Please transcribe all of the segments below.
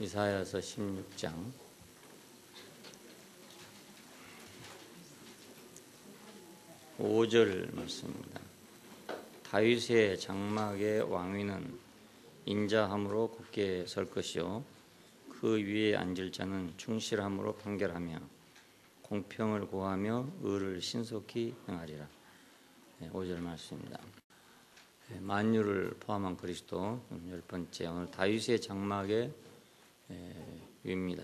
이사야서 16장 5절 말씀입니다. 다윗의 장막의 왕위는 인자함으로 굳게 설 것이요 그 위에 앉을 자는 충실함으로 판결하며 공평을 구하며 의를 신속히 행하리라. 5절 말씀입니다. 만유를 포함한 그리스도 10번째 오늘 다윗의 장막의 위입니다.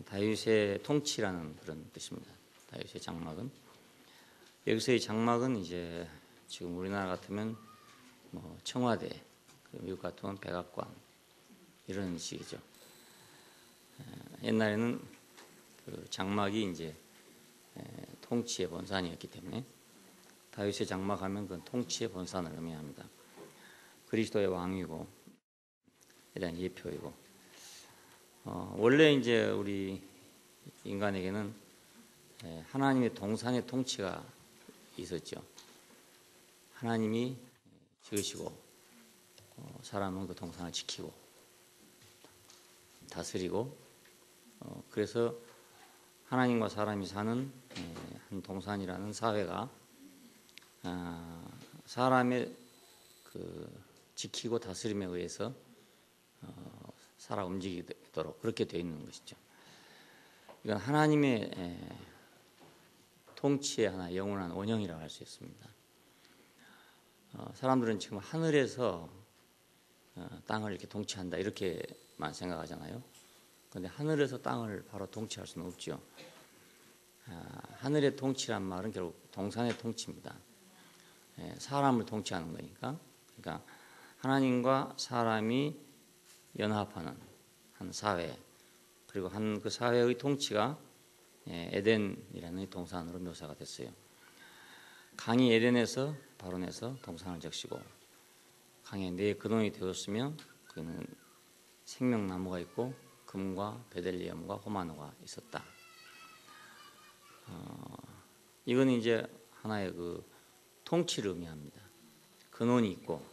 다윗의 통치라는 그런 뜻입니다. 다윗의 장막은 여기서의 장막은 이제 지금 우리나라 같으면 뭐 청와대, 미국 같으면 백악관 이런 식이죠. 옛날에는 그 장막이 이제 통치의 본산이었기 때문에 다윗의 장막하면 그건 통치의 본산을 의미합니다. 그리스도의 왕이고 대한 예표이고 원래 이제 우리 인간에게는 하나님의 동산의 통치가 있었죠. 하나님이 지으시고 사람은 그 동산을 지키고 다스리고 그래서 하나님과 사람이 사는 한 동산이라는 사회가 사람의 그 지키고 다스림에 의해서 살아 움직이도록 그렇게 되어 있는 것이죠. 이건 하나님의 통치의 하나 영원한 원형이라고 할 수 있습니다. 사람들은 지금 하늘에서 땅을 이렇게 통치한다 이렇게만 생각하잖아요. 그런데 하늘에서 땅을 바로 통치할 수는 없죠. 하늘의 통치란 말은 결국 동산의 통치입니다. 사람을 통치하는 거니까. 그러니까 하나님과 사람이 연합하는 한 사회 그리고 한 그 사회의 통치가 에덴이라는 동산으로 묘사가 됐어요. 강이 에덴에서 발원해서 동산을 적시고 강에 네 근원이 되었으며 그는 생명나무가 있고 금과 베델리엄과 호마노가 있었다. 이건 이제 하나의 그 통치를 의미합니다. 근원이 있고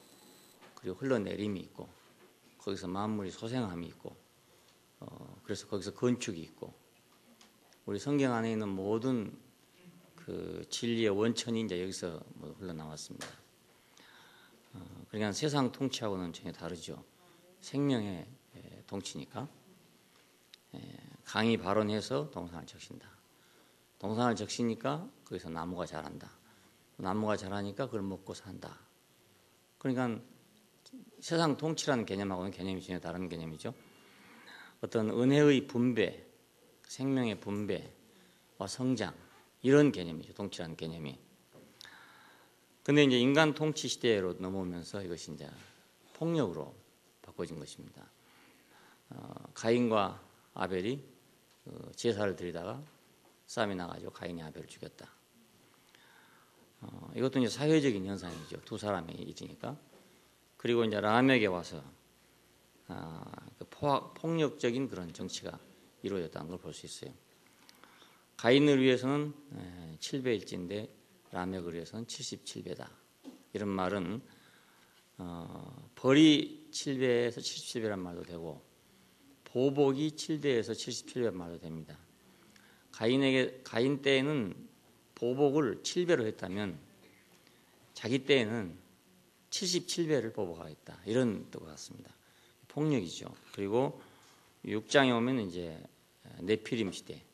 그리고 흘러내림이 있고 거기서 만물이 소생함이 있고 그래서 거기서 건축이 있고 우리 성경 안에 있는 모든 그 진리의 원천이 이제 여기서 흘러나왔습니다. 그러니까 세상 통치하고는 전혀 다르죠. 생명의 통치니까 강이 발원해서 동산을 적신다. 동산을 적시니까 거기서 나무가 자란다. 나무가 자라니까 그걸 먹고 산다. 그러니까 세상 통치라는 개념하고는 개념이 전혀 다른 개념이죠. 어떤 은혜의 분배, 생명의 분배와 성장 이런 개념이죠. 통치라는 개념이. 근데 이제 인간 통치 시대로 넘어오면서 이것이 이제 폭력으로 바꿔진 것입니다. 가인과 아벨이 제사를 드리다가 싸움이 나가지고 가인이 아벨을 죽였다. 이것도 이제 사회적인 현상이죠. 두 사람의 일이니까. 그리고 이제 라멕에 와서 폭력적인 그런 정치가 이루어졌다는 걸 볼 수 있어요. 가인을 위해서는 7배일진데 라멕을 위해서는 77배다. 이런 말은 벌이 7배에서 77배란 말도 되고 보복이 7배에서 77배란 말도 됩니다. 가인 때에는 보복을 7배로 했다면 자기 때에는 77배를 보복하겠다. 이런 뜻 같습니다. 폭력이죠. 그리고 6장에 오면 이제 네피림 시대,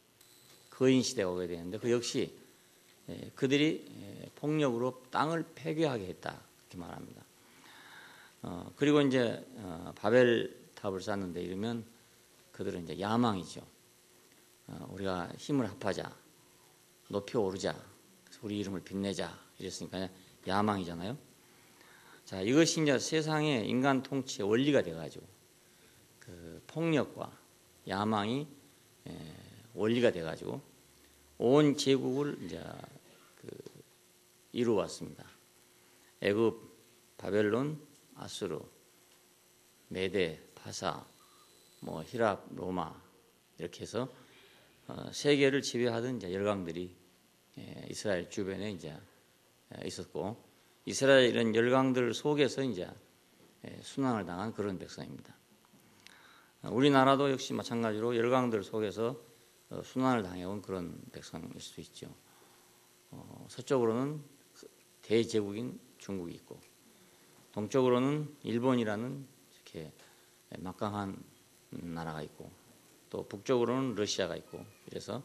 거인 시대가 오게 되는데 그 역시 그들이 폭력으로 땅을 폐괴하게 했다. 이렇게 말합니다. 그리고 이제 바벨 탑을 쌓는데 이르면 그들은 이제 야망이죠. 우리가 힘을 합하자, 높이 오르자, 우리 이름을 빛내자 이랬으니까 야망이잖아요. 자, 이것이 이제 세상의 인간 통치의 원리가 돼가지고 그 폭력과 야망이 원리가 돼가지고 온 제국을 이제 이루어왔습니다. 애굽, 바벨론, 아수르, 메데, 파사, 히랍, 로마 이렇게 해서 세계를 지배하던 이제 열강들이 이스라엘 주변에 이제 있었고 이스라엘 이런 열강들 속에서 이제 순환을 당한 그런 백성입니다. 우리나라도 역시 마찬가지로 열강들 속에서 순환을 당해온 그런 백성일 수 있죠. 서쪽으로는 대제국인 중국이 있고 동쪽으로는 일본이라는 이렇게 막강한 나라가 있고 또 북쪽으로는 러시아가 있고 이래서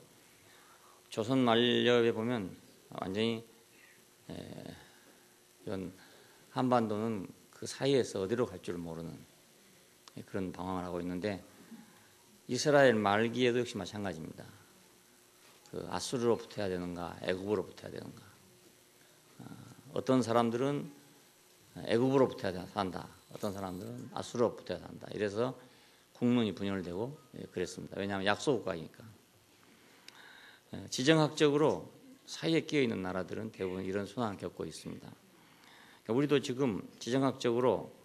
조선 말렵에 보면 완전히 이건 한반도는 그 사이에서 어디로 갈 줄 모르는 그런 방황을 하고 있는데 이스라엘 말기에도 역시 마찬가지입니다. 그 아수르로 붙어야 되는가 애굽으로 붙어야 되는가. 어떤 사람들은 애굽으로 붙어야 산다. 어떤 사람들은 아수르로 붙어야 산다. 이래서 국론이 분열되고 그랬습니다. 왜냐하면 약소국가이니까. 지정학적으로 사이에 끼어 있는 나라들은 대부분 이런 순환을 겪고 있습니다. 우리도 지금 지정학적으로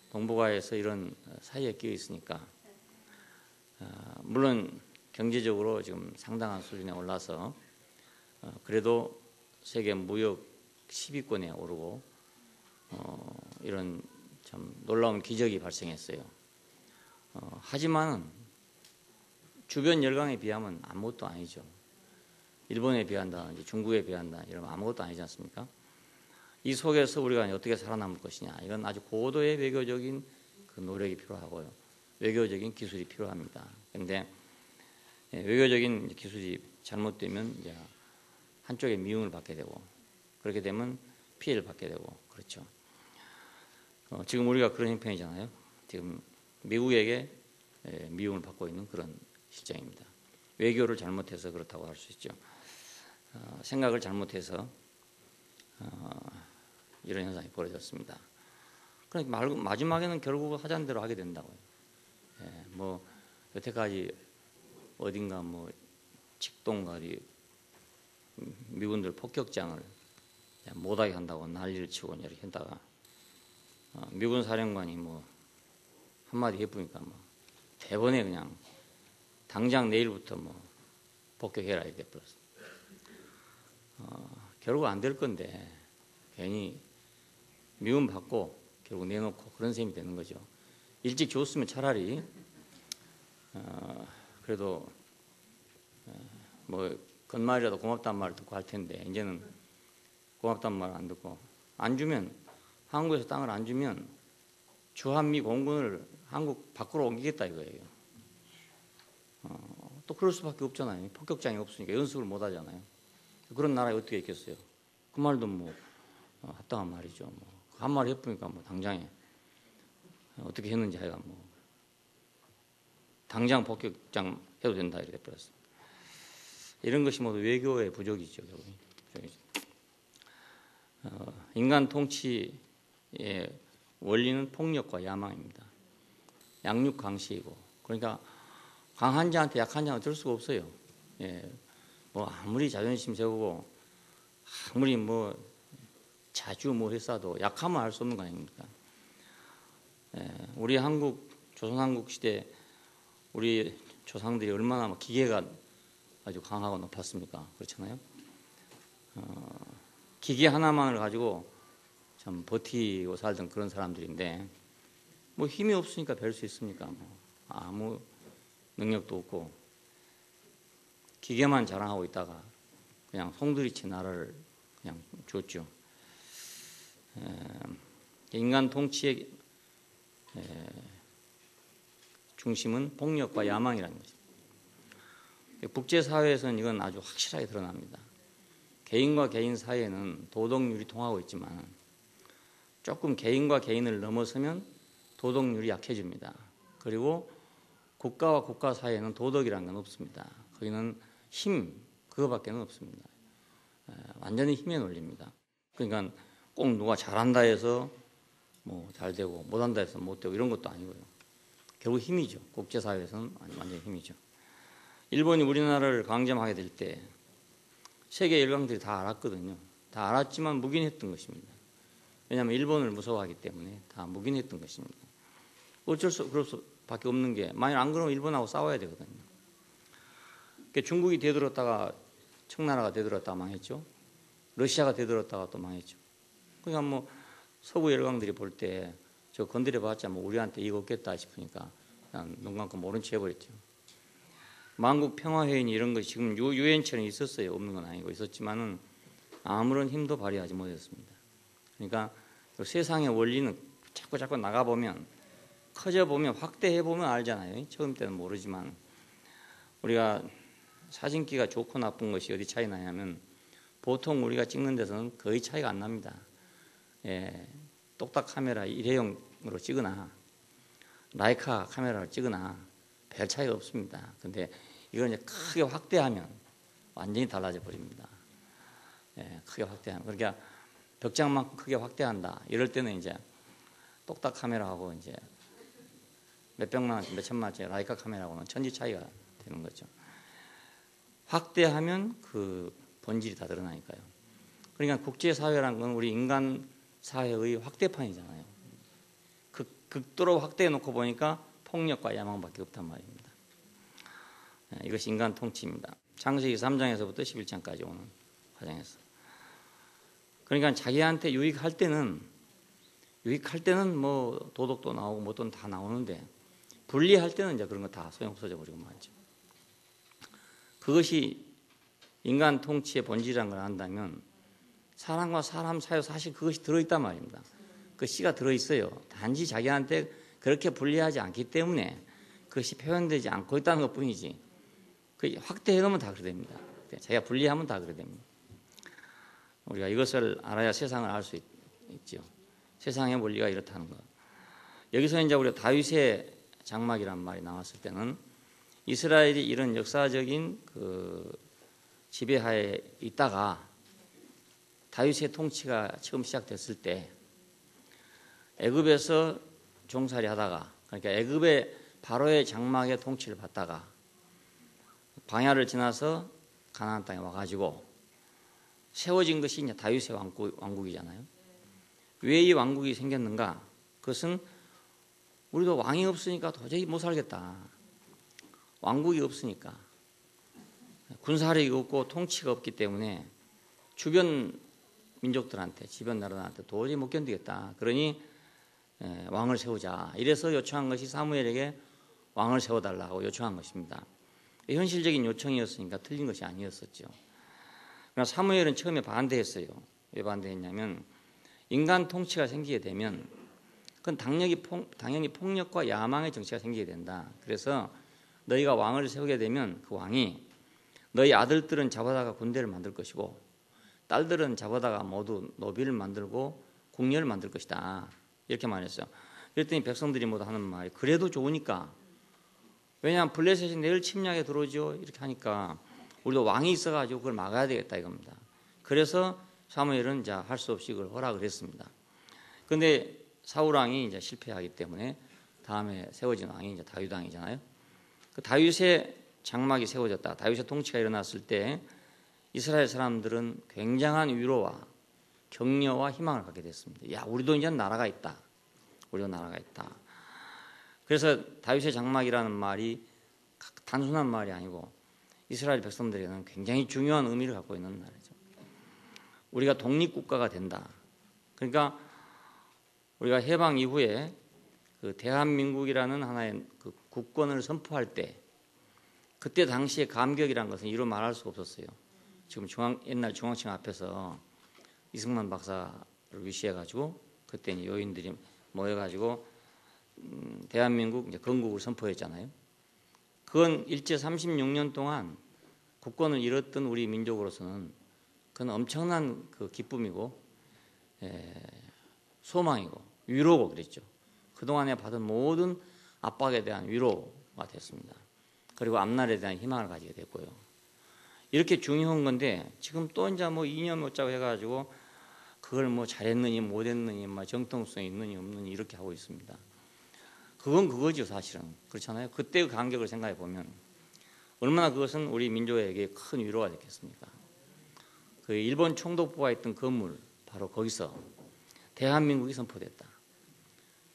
동북아에서 이런 사이에 끼어 있으니까 물론 경제적으로 지금 상당한 수준에 올라서 그래도 세계 무역 10위권에 오르고 이런 참 놀라운 기적이 발생했어요. 하지만 주변 열강에 비하면 아무것도 아니죠. 일본에 비한다, 중국에 비한다 이러면 아무것도 아니지 않습니까? 이 속에서 우리가 어떻게 살아남을 것이냐 이건 아주 고도의 외교적인 그 노력이 필요하고요. 외교적인 기술이 필요합니다. 그런데 외교적인 기술이 잘못되면 이제 한쪽에 미움을 받게 되고 그렇게 되면 피해를 받게 되고 그렇죠. 지금 우리가 그런 형편이잖아요. 지금 미국에게 미움을 받고 있는 그런 실정입니다. 외교를 잘못해서 그렇다고 할 수 있죠. 생각을 잘못해서 이런 현상이 벌어졌습니다. 그러니까 마지막에는 결국 하자는 대로 하게 된다고요. 뭐 여태까지 어딘가 뭐 직동가리 미군들 폭격장을 못하게 한다고 난리를 치고 이렇게 했다가 미군 사령관이 뭐 한마디 해보니까 뭐 대번에 그냥 당장 내일부터 뭐 복격해라 이렇게 불렀어요. 결국 안 될 건데 괜히 미움 받고 결국 내놓고 그런 셈이 되는 거죠. 일찍 줬으면 차라리 그래도 뭐 건말이라도 고맙다는 말을 듣고 할 텐데 이제는 고맙다는 말을 안 듣고 안 주면 한국에서 땅을 안 주면 주한미 공군을 한국 밖으로 옮기겠다 이거예요. 또 그럴 수밖에 없잖아요. 폭격장이 없으니까 연습을 못 하잖아요. 그런 나라에 어떻게 있겠어요. 그 말도 뭐 합당한 말이죠. 뭐 한 말 해보니까 뭐 당장에 어떻게 했는지 하여간 뭐 당장 폭격장 해도 된다 이렇게 들었어요. 이런 것이 모두 외교의 부족이죠. 인간 통치의 원리는 폭력과 야망입니다. 양육 강식이고 그러니까 강한 자한테 약한 자는 들 수가 없어요. 뭐 아무리 자존심 세우고 아무리 뭐 자주 뭐 했어도 약하면 할 수 없는 거 아닙니까? 우리 조선 한국 시대 우리 조상들이 얼마나 기계가 아주 강하고 높았습니까? 그렇잖아요. 기계 하나만을 가지고 참 버티고 살던 그런 사람들인데 뭐 힘이 없으니까 별 수 있습니까? 뭐 아무 능력도 없고 기계만 자랑하고 있다가 그냥 송두리째 나라를 그냥 줬죠. 인간 통치의 중심은 폭력과 야망이라는 것입니다. 국제사회에서는 이건 아주 확실하게 드러납니다. 개인과 개인 사이에는 도덕률이 통하고 있지만 조금 개인과 개인을 넘어서면 도덕률이 약해집니다. 그리고 국가와 국가 사이에는 도덕이라는 건 없습니다. 거기는 힘, 그거밖에는 없습니다. 완전히 힘의 논리입니다. 그러니까 꼭 누가 잘한다 해서 뭐 잘 되고 못한다 해서 못 되고 이런 것도 아니고요. 결국 힘이죠. 국제사회에서는 완전히 힘이죠. 일본이 우리나라를 강점하게 될 때 세계 열강들이 다 알았거든요. 다 알았지만 묵인했던 것입니다. 왜냐하면 일본을 무서워하기 때문에 다 묵인했던 것입니다. 어쩔 그럴 수밖에 없는 게 만약 안 그러면 일본하고 싸워야 되거든요. 그러니까 중국이 되들었다가 청나라가 되들었다가 망했죠. 러시아가 되들었다가 또 망했죠. 그러니까 뭐 서구 열강들이 볼 때 저 건드려봤자 뭐 우리한테 이거 없겠다 싶으니까 눈 감고 모른 체 해버렸죠. 만국 평화회의니 이런 것이 지금 유엔체는 있었어요. 없는 건 아니고 있었지만은 아무런 힘도 발휘하지 못했습니다. 그러니까 세상의 원리는 자꾸 나가보면 커져보면 확대해보면 알잖아요. 처음 때는 모르지만 우리가 사진기가 좋고 나쁜 것이 어디 차이 나냐면 보통 우리가 찍는 데서는 거의 차이가 안 납니다. 똑딱 카메라 일회용으로 찍으나 라이카 카메라로 찍으나 별 차이가 없습니다. 근데 이걸 이제 크게 확대하면 완전히 달라져 버립니다. 크게 확대하면 그러니까 벽장만큼 크게 확대한다. 이럴 때는 이제 똑딱 카메라하고 이제 몇백만 원, 몇천만 원짜리 라이카 카메라하고는 천지 차이가 되는 거죠. 확대하면 그 본질이 다 드러나니까요. 그러니까 국제사회라는 건 우리 인간 사회의 확대판이잖아요. 극도로 확대해 놓고 보니까 폭력과 야망밖에 없단 말입니다. 이것이 인간 통치입니다. 창세기 3장에서부터 11장까지 오는 과정에서. 그러니까 자기한테 유익할 때는 뭐 도덕도 나오고 뭐도 다 나오는데 불리할 때는 이제 그런 거 다 소용없어져 버리고 말이죠. 그것이 인간 통치의 본질이라는 걸 안다면 사람과 사람 사이에 사실 그것이 들어있단 말입니다. 그 씨가 들어있어요. 단지 자기한테 그렇게 불리하지 않기 때문에 그것이 표현되지 않고 있다는 것뿐이지. 그 확대해 놓으면 다 그래 됩니다. 자기가 불리하면 다 그래 됩니다. 우리가 이것을 알아야 세상을 알 수 있죠. 세상의 원리가 이렇다는 것. 여기서 이제 우리가 다윗의 장막이란 말이 나왔을 때는 이스라엘이 이런 역사적인 그 지배하에 있다가 다윗의 통치가 처음 시작됐을 때 애굽에서 종살이 하다가 그러니까 애굽의 바로의 장막의 통치를 받다가 광야를 지나서 가나안 땅에 와가지고 세워진 것이 이제 다윗의 왕국이잖아요. 왜 이 왕국이 생겼는가? 그것은 우리도 왕이 없으니까 도저히 못 살겠다. 왕국이 없으니까 군사력이 없고 통치가 없기 때문에 주변 민족들한테 주변 나라들한테 도저히 못 견디겠다. 그러니 왕을 세우자. 이래서 요청한 것이 사무엘에게 왕을 세워달라고 요청한 것입니다. 현실적인 요청이었으니까 틀린 것이 아니었었죠. 그러나 사무엘은 처음에 반대했어요. 왜 반대했냐면 인간 통치가 생기게 되면 그건 당연히 폭력과 야망의 정치가 생기게 된다. 그래서 너희가 왕을 세우게 되면 그 왕이 너희 아들들은 잡아다가 군대를 만들 것이고 딸들은 잡아다가 모두 노비를 만들고 궁녀를 만들 것이다. 이렇게 말했어요. 그랬더니 백성들이 모두 하는 말이 그래도 좋으니까 왜냐하면 블레셋이 내일 침략에 들어오죠. 이렇게 하니까 우리도 왕이 있어가지고 그걸 막아야 되겠다 이겁니다. 그래서 사무엘은 할 수 없이 그걸 허락을 했습니다. 그런데 사울 왕이 이제 실패하기 때문에 다음에 세워진 왕이 이제 다윗 왕이잖아요. 그 다윗의 장막이 세워졌다. 다윗의 통치가 일어났을 때 이스라엘 사람들은 굉장한 위로와 격려와 희망을 갖게 됐습니다. 야, 우리도 이제 나라가 있다. 우리도 나라가 있다. 그래서 다윗의 장막이라는 말이 단순한 말이 아니고 이스라엘 백성들에게는 굉장히 중요한 의미를 갖고 있는 말이죠. 우리가 독립국가가 된다. 그러니까 우리가 해방 이후에 그 대한민국이라는 하나의 그 국권을 선포할 때 그때 당시의 감격이라는 것은 이루 말할 수가 없었어요. 지금 옛날 중앙청 앞에서 이승만 박사를 위시해가지고 그때 요인들이 모여가지고 대한민국 이제 건국을 선포했잖아요. 그건 일제 36년 동안 국권을 잃었던 우리 민족으로서는 그건 엄청난 그 기쁨이고 소망이고 위로고 그랬죠. 그동안에 받은 모든 압박에 대한 위로가 됐습니다. 그리고 앞날에 대한 희망을 가지게 됐고요. 이렇게 중요한 건데 지금 또 이제 뭐 2년 못자고 해가지고 그걸 뭐 잘했느니 못했느니 뭐 정통성이 있느니 없느니 이렇게 하고 있습니다. 그건 그거죠 사실은. 그렇잖아요. 그때의 간격을 생각해 보면 얼마나 그것은 우리 민족에게 큰 위로가 됐겠습니까. 그 일본 총독부가 있던 건물 바로 거기서 대한민국이 선포됐다.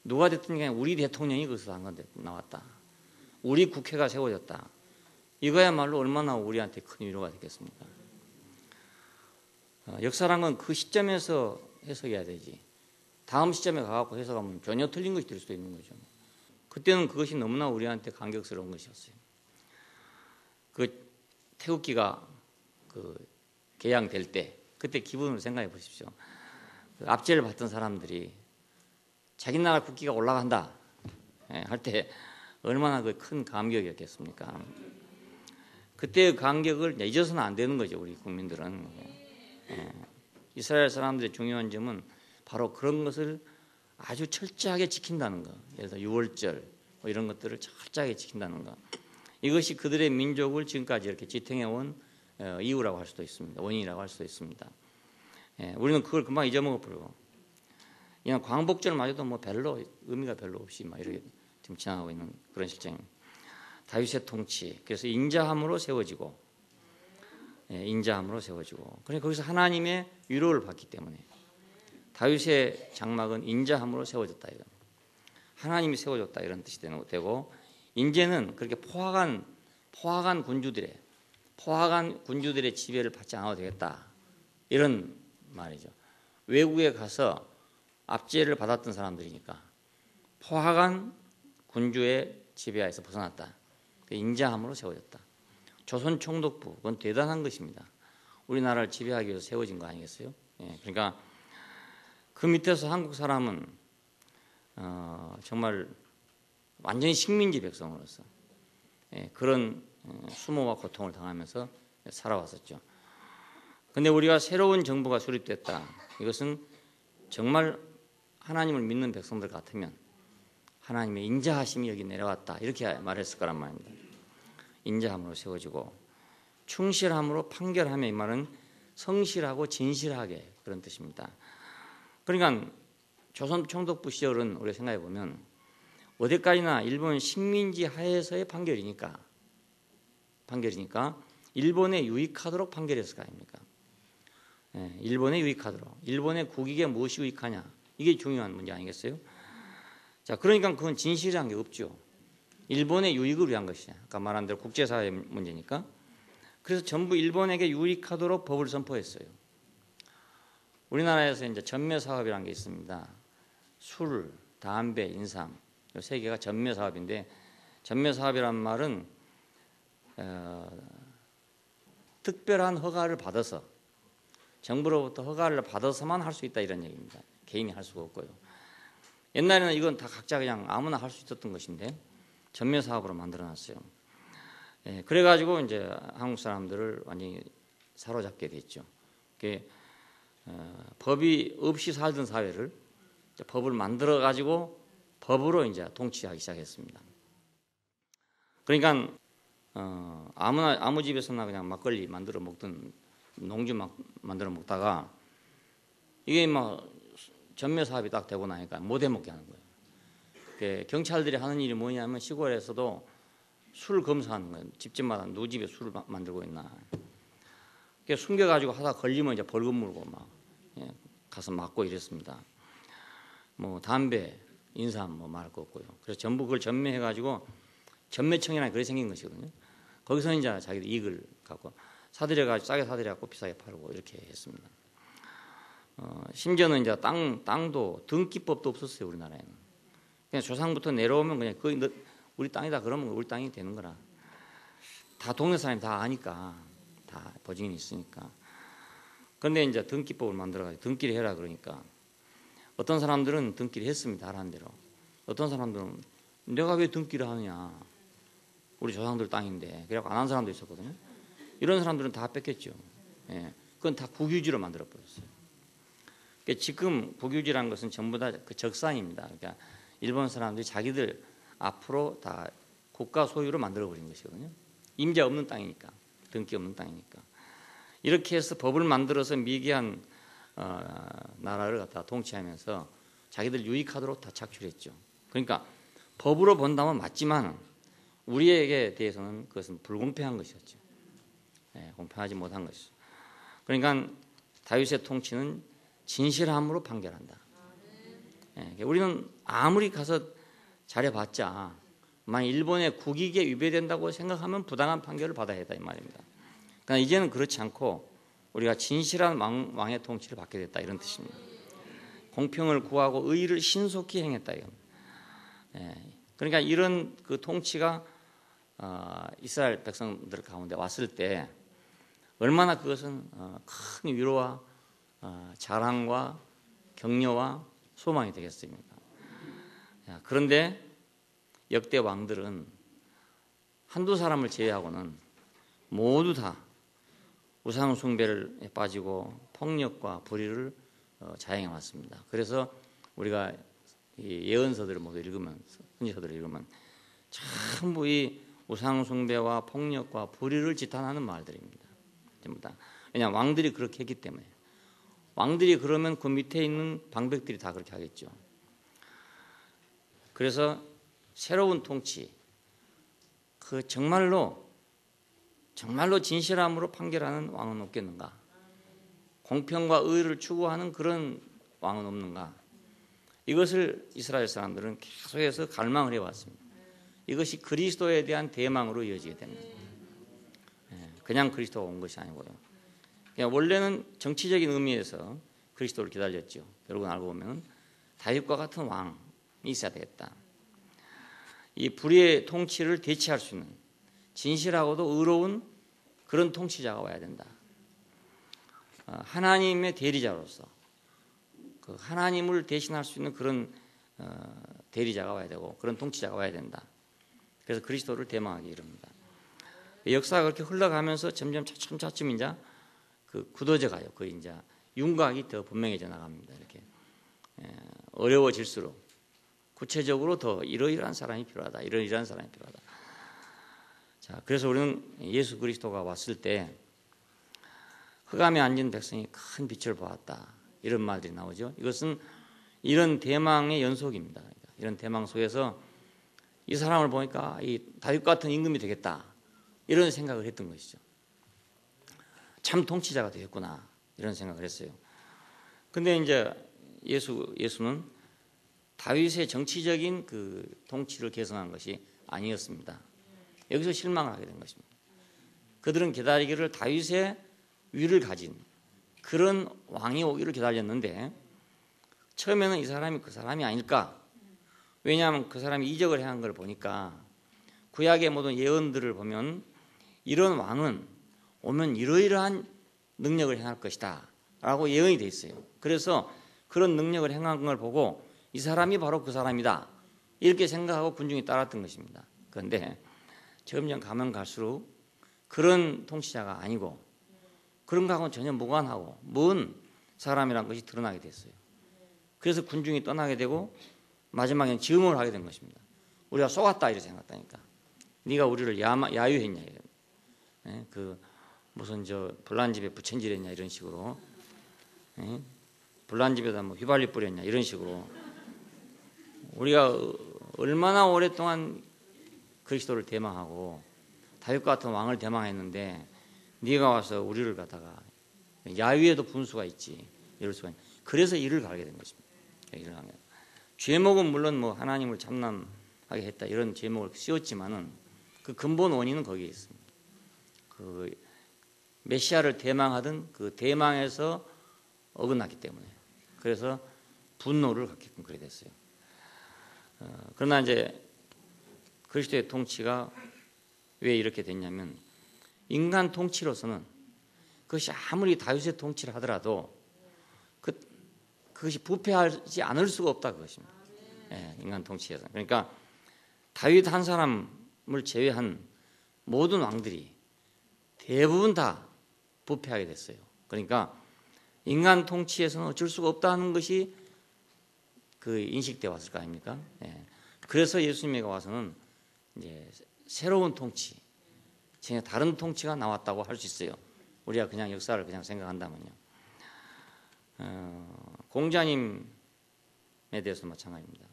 누가 됐든 그냥 우리 대통령이 거기서 나왔다. 우리 국회가 세워졌다. 이거야말로 얼마나 우리한테 큰 위로가 됐겠습니까. 역사란 건 그 시점에서 해석해야 되지. 다음 시점에 가갖고 해석하면 전혀 틀린 것이 될 수도 있는 거죠. 그때는 그것이 너무나 우리한테 감격스러운 것이었어요. 그 태극기가 그 개양될 때 그때 기분을 생각해 보십시오. 그 압제를 받던 사람들이 자기 나라 국기가 올라간다 할 때 얼마나 그 큰 감격이었겠습니까? 그때의 감격을 잊어서는 안 되는 거죠. 우리 국민들은. 이스라엘 사람들의 중요한 점은 바로 그런 것을 아주 철저하게 지킨다는 거. 예를 들어 유월절 뭐 이런 것들을 철저하게 지킨다는 거. 이것이 그들의 민족을 지금까지 이렇게 지탱해온 이유라고 할 수도 있습니다. 원인이라고 할 수도 있습니다. 우리는 그걸 금방 잊어먹어 버리고 그냥 광복절마저도 뭐 별로 의미가 별로 없이 막 이렇게 지금 지나가고 있는 그런 실정입니다. 다윗의 통치, 그래서 인자함으로 세워지고, 인자함으로 세워지고, 그래 거기서 하나님의 위로를 받기 때문에 다윗의 장막은 인자함으로 세워졌다 이거. 하나님이 세워줬다 이런 뜻이 되고, 이제는 그렇게 포악한 군주들의 지배를 받지 않아도 되겠다 이런 말이죠. 외국에 가서 압제를 받았던 사람들이니까 포악한 군주의 지배하에서 벗어났다. 인자함으로 세워졌다. 조선 총독부 그건 대단한 것입니다. 우리나라를 지배하기 위해서 세워진 거 아니겠어요? 그러니까 그 밑에서 한국 사람은 정말 완전히 식민지 백성으로서 그런 수모와 고통을 당하면서 살아왔었죠. 그런데 우리가 새로운 정부가 수립됐다. 이것은 정말 하나님을 믿는 백성들 같으면 하나님의 인자하심이 여기 내려왔다 이렇게 말했을 거란 말입니다. 인자함으로 세워지고 충실함으로 판결하며 이 말은 성실하고 진실하게 그런 뜻입니다. 그러니까 조선 총독부 시절은 우리가 생각해 보면 어디까지나 일본 식민지 하에서의 판결이니까 일본에 유익하도록 판결했을 거 아닙니까? 일본에 유익하도록. 일본의 국익에 무엇이 유익하냐 이게 중요한 문제 아니겠어요? 자, 그러니까 그건 진실이라는 게 없죠. 일본의 유익을 위한 것이냐. 아까 말한 대로 국제사회 문제니까. 그래서 전부 일본에게 유익하도록 법을 선포했어요. 우리나라에서 이제 전매 사업이라는 게 있습니다. 술, 담배, 인삼 이 세 개가 전매 사업인데 전매 사업이란 말은 특별한 허가를 받아서 정부로부터 허가를 받아서만 할 수 있다 이런 얘기입니다. 개인이 할 수가 없고요. 옛날에는 이건 다 각자 그냥 아무나 할 수 있었던 것인데 전매 사업으로 만들어놨어요. 그래가지고 이제 한국 사람들을 완전히 사로잡게 됐죠. 법이 없이 살던 사회를 법을 만들어가지고 법으로 이제 통치하기 시작했습니다. 그러니까 아무 집에서나 그냥 막걸리 만들어 먹던 농주 만들어 먹다가 이게 막 전매 사업이 딱 되고 나니까 못 해먹게 하는 거예요. 경찰들이 하는 일이 뭐냐면 시골에서도 술 검사하는 거예요. 집집마다 누구 집에 술을 만들고 있나. 숨겨가지고 하다 걸리면 이제 벌금 물고 막 가서 맞고 이랬습니다. 뭐 담배, 인삼 뭐 말할 거 없고요. 그래서 전부 그걸 전매해가지고 전매청이나 그렇게 생긴 것이거든요. 거기서 이제 자기들 이익을 갖고 사들여가지고 싸게 사들여갖고 비싸게 팔고 이렇게 했습니다. 심지어는 이제 땅도 등기법도 없었어요. 우리나라에는 그냥 조상부터 내려오면 그냥 거의 우리 땅이다 그러면 우리 땅이 되는 거라. 다 동네 사람이 다 아니까 다 보증인이 있으니까. 그런데 이제 등기법을 만들어가지고 등기를 해라 그러니까 어떤 사람들은 등기를 했습니다. 하라는 대로. 어떤 사람들은 내가 왜 등기를 하느냐. 우리 조상들 땅인데. 그래갖고 안 한 사람도 있었거든요. 이런 사람들은 다 뺏겼죠. 그건 다 국유지로 만들어 버렸어요. 그러니까 지금 국유지라는 것은 전부 다 그 적산입니다. 그러니까 일본 사람들이 자기들 앞으로 다 국가 소유로 만들어 버린 것이거든요. 임자 없는 땅이니까, 등기 없는 땅이니까. 이렇게 해서 법을 만들어서 미개한 나라를 갖다 통치하면서 자기들 유익하도록 다 착취했죠. 그러니까 법으로 본다면 맞지만 우리에게 대해서는 그것은 불공평한 것이었죠. 공평하지 못한 것이죠. 그러니까 다윗의 통치는 진실함으로 판결한다. 우리는 아무리 가서 잘해봤자 만약 일본의 국익에 위배된다고 생각하면 부당한 판결을 받아야 했다 이 말입니다. 그러니까 이제는 그렇지 않고 우리가 진실한 왕의 통치를 받게 됐다 이런 뜻입니다. 공평을 구하고 의의를 신속히 행했다 이겁니다. 그러니까 이런 그 통치가 이스라엘 백성들 가운데 왔을 때 얼마나 그것은 큰 위로와 자랑과 격려와 소망이 되겠습니까? 그런데 역대 왕들은 한두 사람을 제외하고는 모두 다 우상 숭배를 빠지고 폭력과 불의를 자행해 왔습니다. 그래서 우리가 이 예언서들을 모두 읽으면, 선지서들을 읽으면 전부 이 우상 숭배와 폭력과 불의를 지탄하는 말들입니다. 전부 다. 왜냐하면 왕들이 그렇게 했기 때문에. 왕들이 그러면 그 밑에 있는 방백들이 다 그렇게 하겠죠. 그래서 새로운 통치, 그 정말로 진실함으로 판결하는 왕은 없겠는가? 공평과 의를 추구하는 그런 왕은 없는가? 이것을 이스라엘 사람들은 계속해서 갈망을 해왔습니다. 이것이 그리스도에 대한 대망으로 이어지게 됩니다. 그냥 그리스도가 온 것이 아니고요. 그냥 원래는 정치적인 의미에서 그리스도를 기다렸죠. 여러분 알고 보면 다윗과 같은 왕이 있어야 되겠다. 이 불의의 통치를 대체할 수 있는 진실하고도 의로운 그런 통치자가 와야 된다. 하나님의 대리자로서 그 하나님을 대신할 수 있는 그런 대리자가 와야 되고 그런 통치자가 와야 된다. 그래서 그리스도를 대망하게 이릅니다. 역사가 그렇게 흘러가면서 점점 차츰 이제 그 굳어져 가요. 그 이제 윤곽이 더 분명해져 나갑니다. 이렇게 어려워질수록 구체적으로 더 이러이러한 사람이 필요하다. 이러이러한 사람이 필요하다. 자, 그래서 우리는 예수 그리스도가 왔을 때 흑암에 앉은 백성이 큰 빛을 보았다. 이런 말들이 나오죠. 이것은 이런 대망의 연속입니다. 이런 대망 속에서 이 사람을 보니까 이 다윗 같은 임금이 되겠다. 이런 생각을 했던 것이죠. 참 통치자가 되겠구나. 이런 생각을 했어요. 근데 이제 예수는 다윗의 정치적인 그 통치를 개성한 것이 아니었습니다. 여기서 실망을 하게 된 것입니다. 그들은 기다리기를 다윗의 위를 가진 그런 왕이 오기를 기다렸는데 처음에는 이 사람이 그 사람이 아닐까? 왜냐하면 그 사람이 이적을 행한 걸 보니까 구약의 모든 예언들을 보면 이런 왕은 오면 이러이러한 능력을 행할 것이다 라고 예언이 돼 있어요. 그래서 그런 능력을 행한 걸 보고 이 사람이 바로 그 사람이다 이렇게 생각하고 군중이 따랐던 것입니다. 그런데 점점 가면 갈수록 그런 통치자가 아니고 그런 거하고는 전혀 무관하고 먼 사람이라는 것이 드러나게 됐어요. 그래서 군중이 떠나게 되고 마지막엔 증오를 하게 된 것입니다. 우리가 속았다 이렇게 생각했다니까. 네가 우리를 야유했냐 이런. 그 무슨 저 불난집에 부천질했냐 이런 식으로. 불난집에다 뭐 휘발유 뿌렸냐 이런 식으로. 우리가 얼마나 오랫동안 그리스도를 대망하고 다윗과 같은 왕을 대망했는데 네가 와서 우리를 갖다가 야유에도 분수가 있지 이럴 수가 있는. 그래서 이를 갈게 된 것입니다. 죄목은 물론 뭐 하나님을 참남하게 했다 이런 제목을 씌웠지만은 그 근본 원인은 거기에 있습니다. 그 메시아를 대망하던 그 대망에서 어긋났기 때문에 그래서 분노를 갖게끔 그래 됐어요. 그러나 이제 그리스도의 통치가 왜 이렇게 됐냐면 인간 통치로서는 그것이 아무리 다윗의 통치를 하더라도 그것이 부패하지 않을 수가 없다 그것입니다. 인간 통치에서. 그러니까 다윗 한 사람을 제외한 모든 왕들이 대부분 다 부패하게 됐어요. 그러니까 인간 통치에서는 어쩔 수가 없다는 것이 그 인식되어 왔을 거 아닙니까? 그래서 예수님에게 와서는 이제 새로운 통치, 전혀 다른 통치가 나왔다고 할 수 있어요. 우리가 그냥 역사를 그냥 생각한다면요. 공자님에 대해서 마찬가지입니다.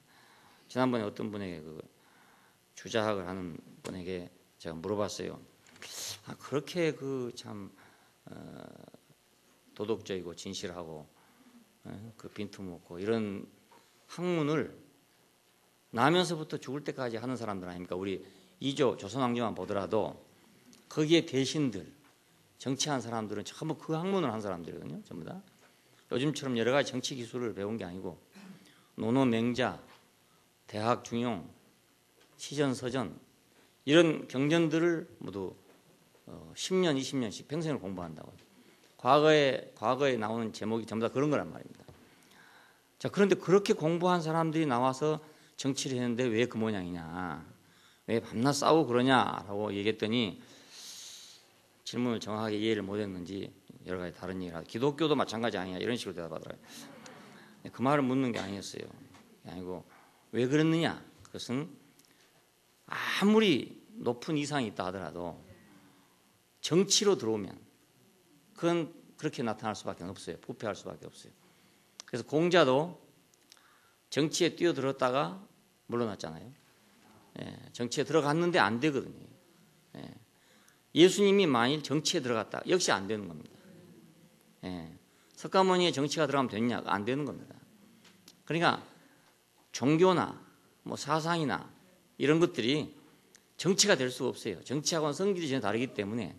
지난번에 어떤 분에게 그 주자학을 하는 분에게 제가 물어봤어요. 그렇게 그 참 도덕적이고 진실하고 그 빈틈없고 이런 학문을 나면서부터 죽을 때까지 하는 사람들 아닙니까? 우리 2조 조선왕조만 보더라도 거기에 대신들 정치한 사람들은 전부 그 학문을 한 사람들이거든요. 전부 다. 요즘처럼 여러 가지 정치 기술을 배운 게 아니고 논어맹자, 대학 중용, 시전, 서전 이런 경전들을 모두 10년, 20년씩 평생을 공부한다고요. 과거에 나오는 제목이 전부 다 그런 거란 말입니다. 자, 그런데 그렇게 공부한 사람들이 나와서 정치를 했는데 왜 그 모양이냐, 왜 밤낮 싸우고 그러냐라고 얘기했더니 질문을 정확하게 이해를 못했는지 여러 가지 다른 얘기를 하고, 기독교도 마찬가지 아니냐 이런 식으로 대답하더라고요. 그 말을 묻는 게 아니었어요. 아니고 왜 그랬느냐, 그것은 아무리 높은 이상이 있다 하더라도 정치로 들어오면 그건 그렇게 나타날 수밖에 없어요. 부패할 수밖에 없어요. 그래서 공자도 정치에 뛰어들었다가 물러났잖아요. 정치에 들어갔는데 안 되거든요. 예수님이 만일 정치에 들어갔다 역시 안 되는 겁니다. 석가모니의 정치가 들어가면 됐냐? 안 되는 겁니다. 그러니까 종교나 뭐 사상이나 이런 것들이 정치가 될 수가 없어요. 정치하고는 성질이 전혀 다르기 때문에.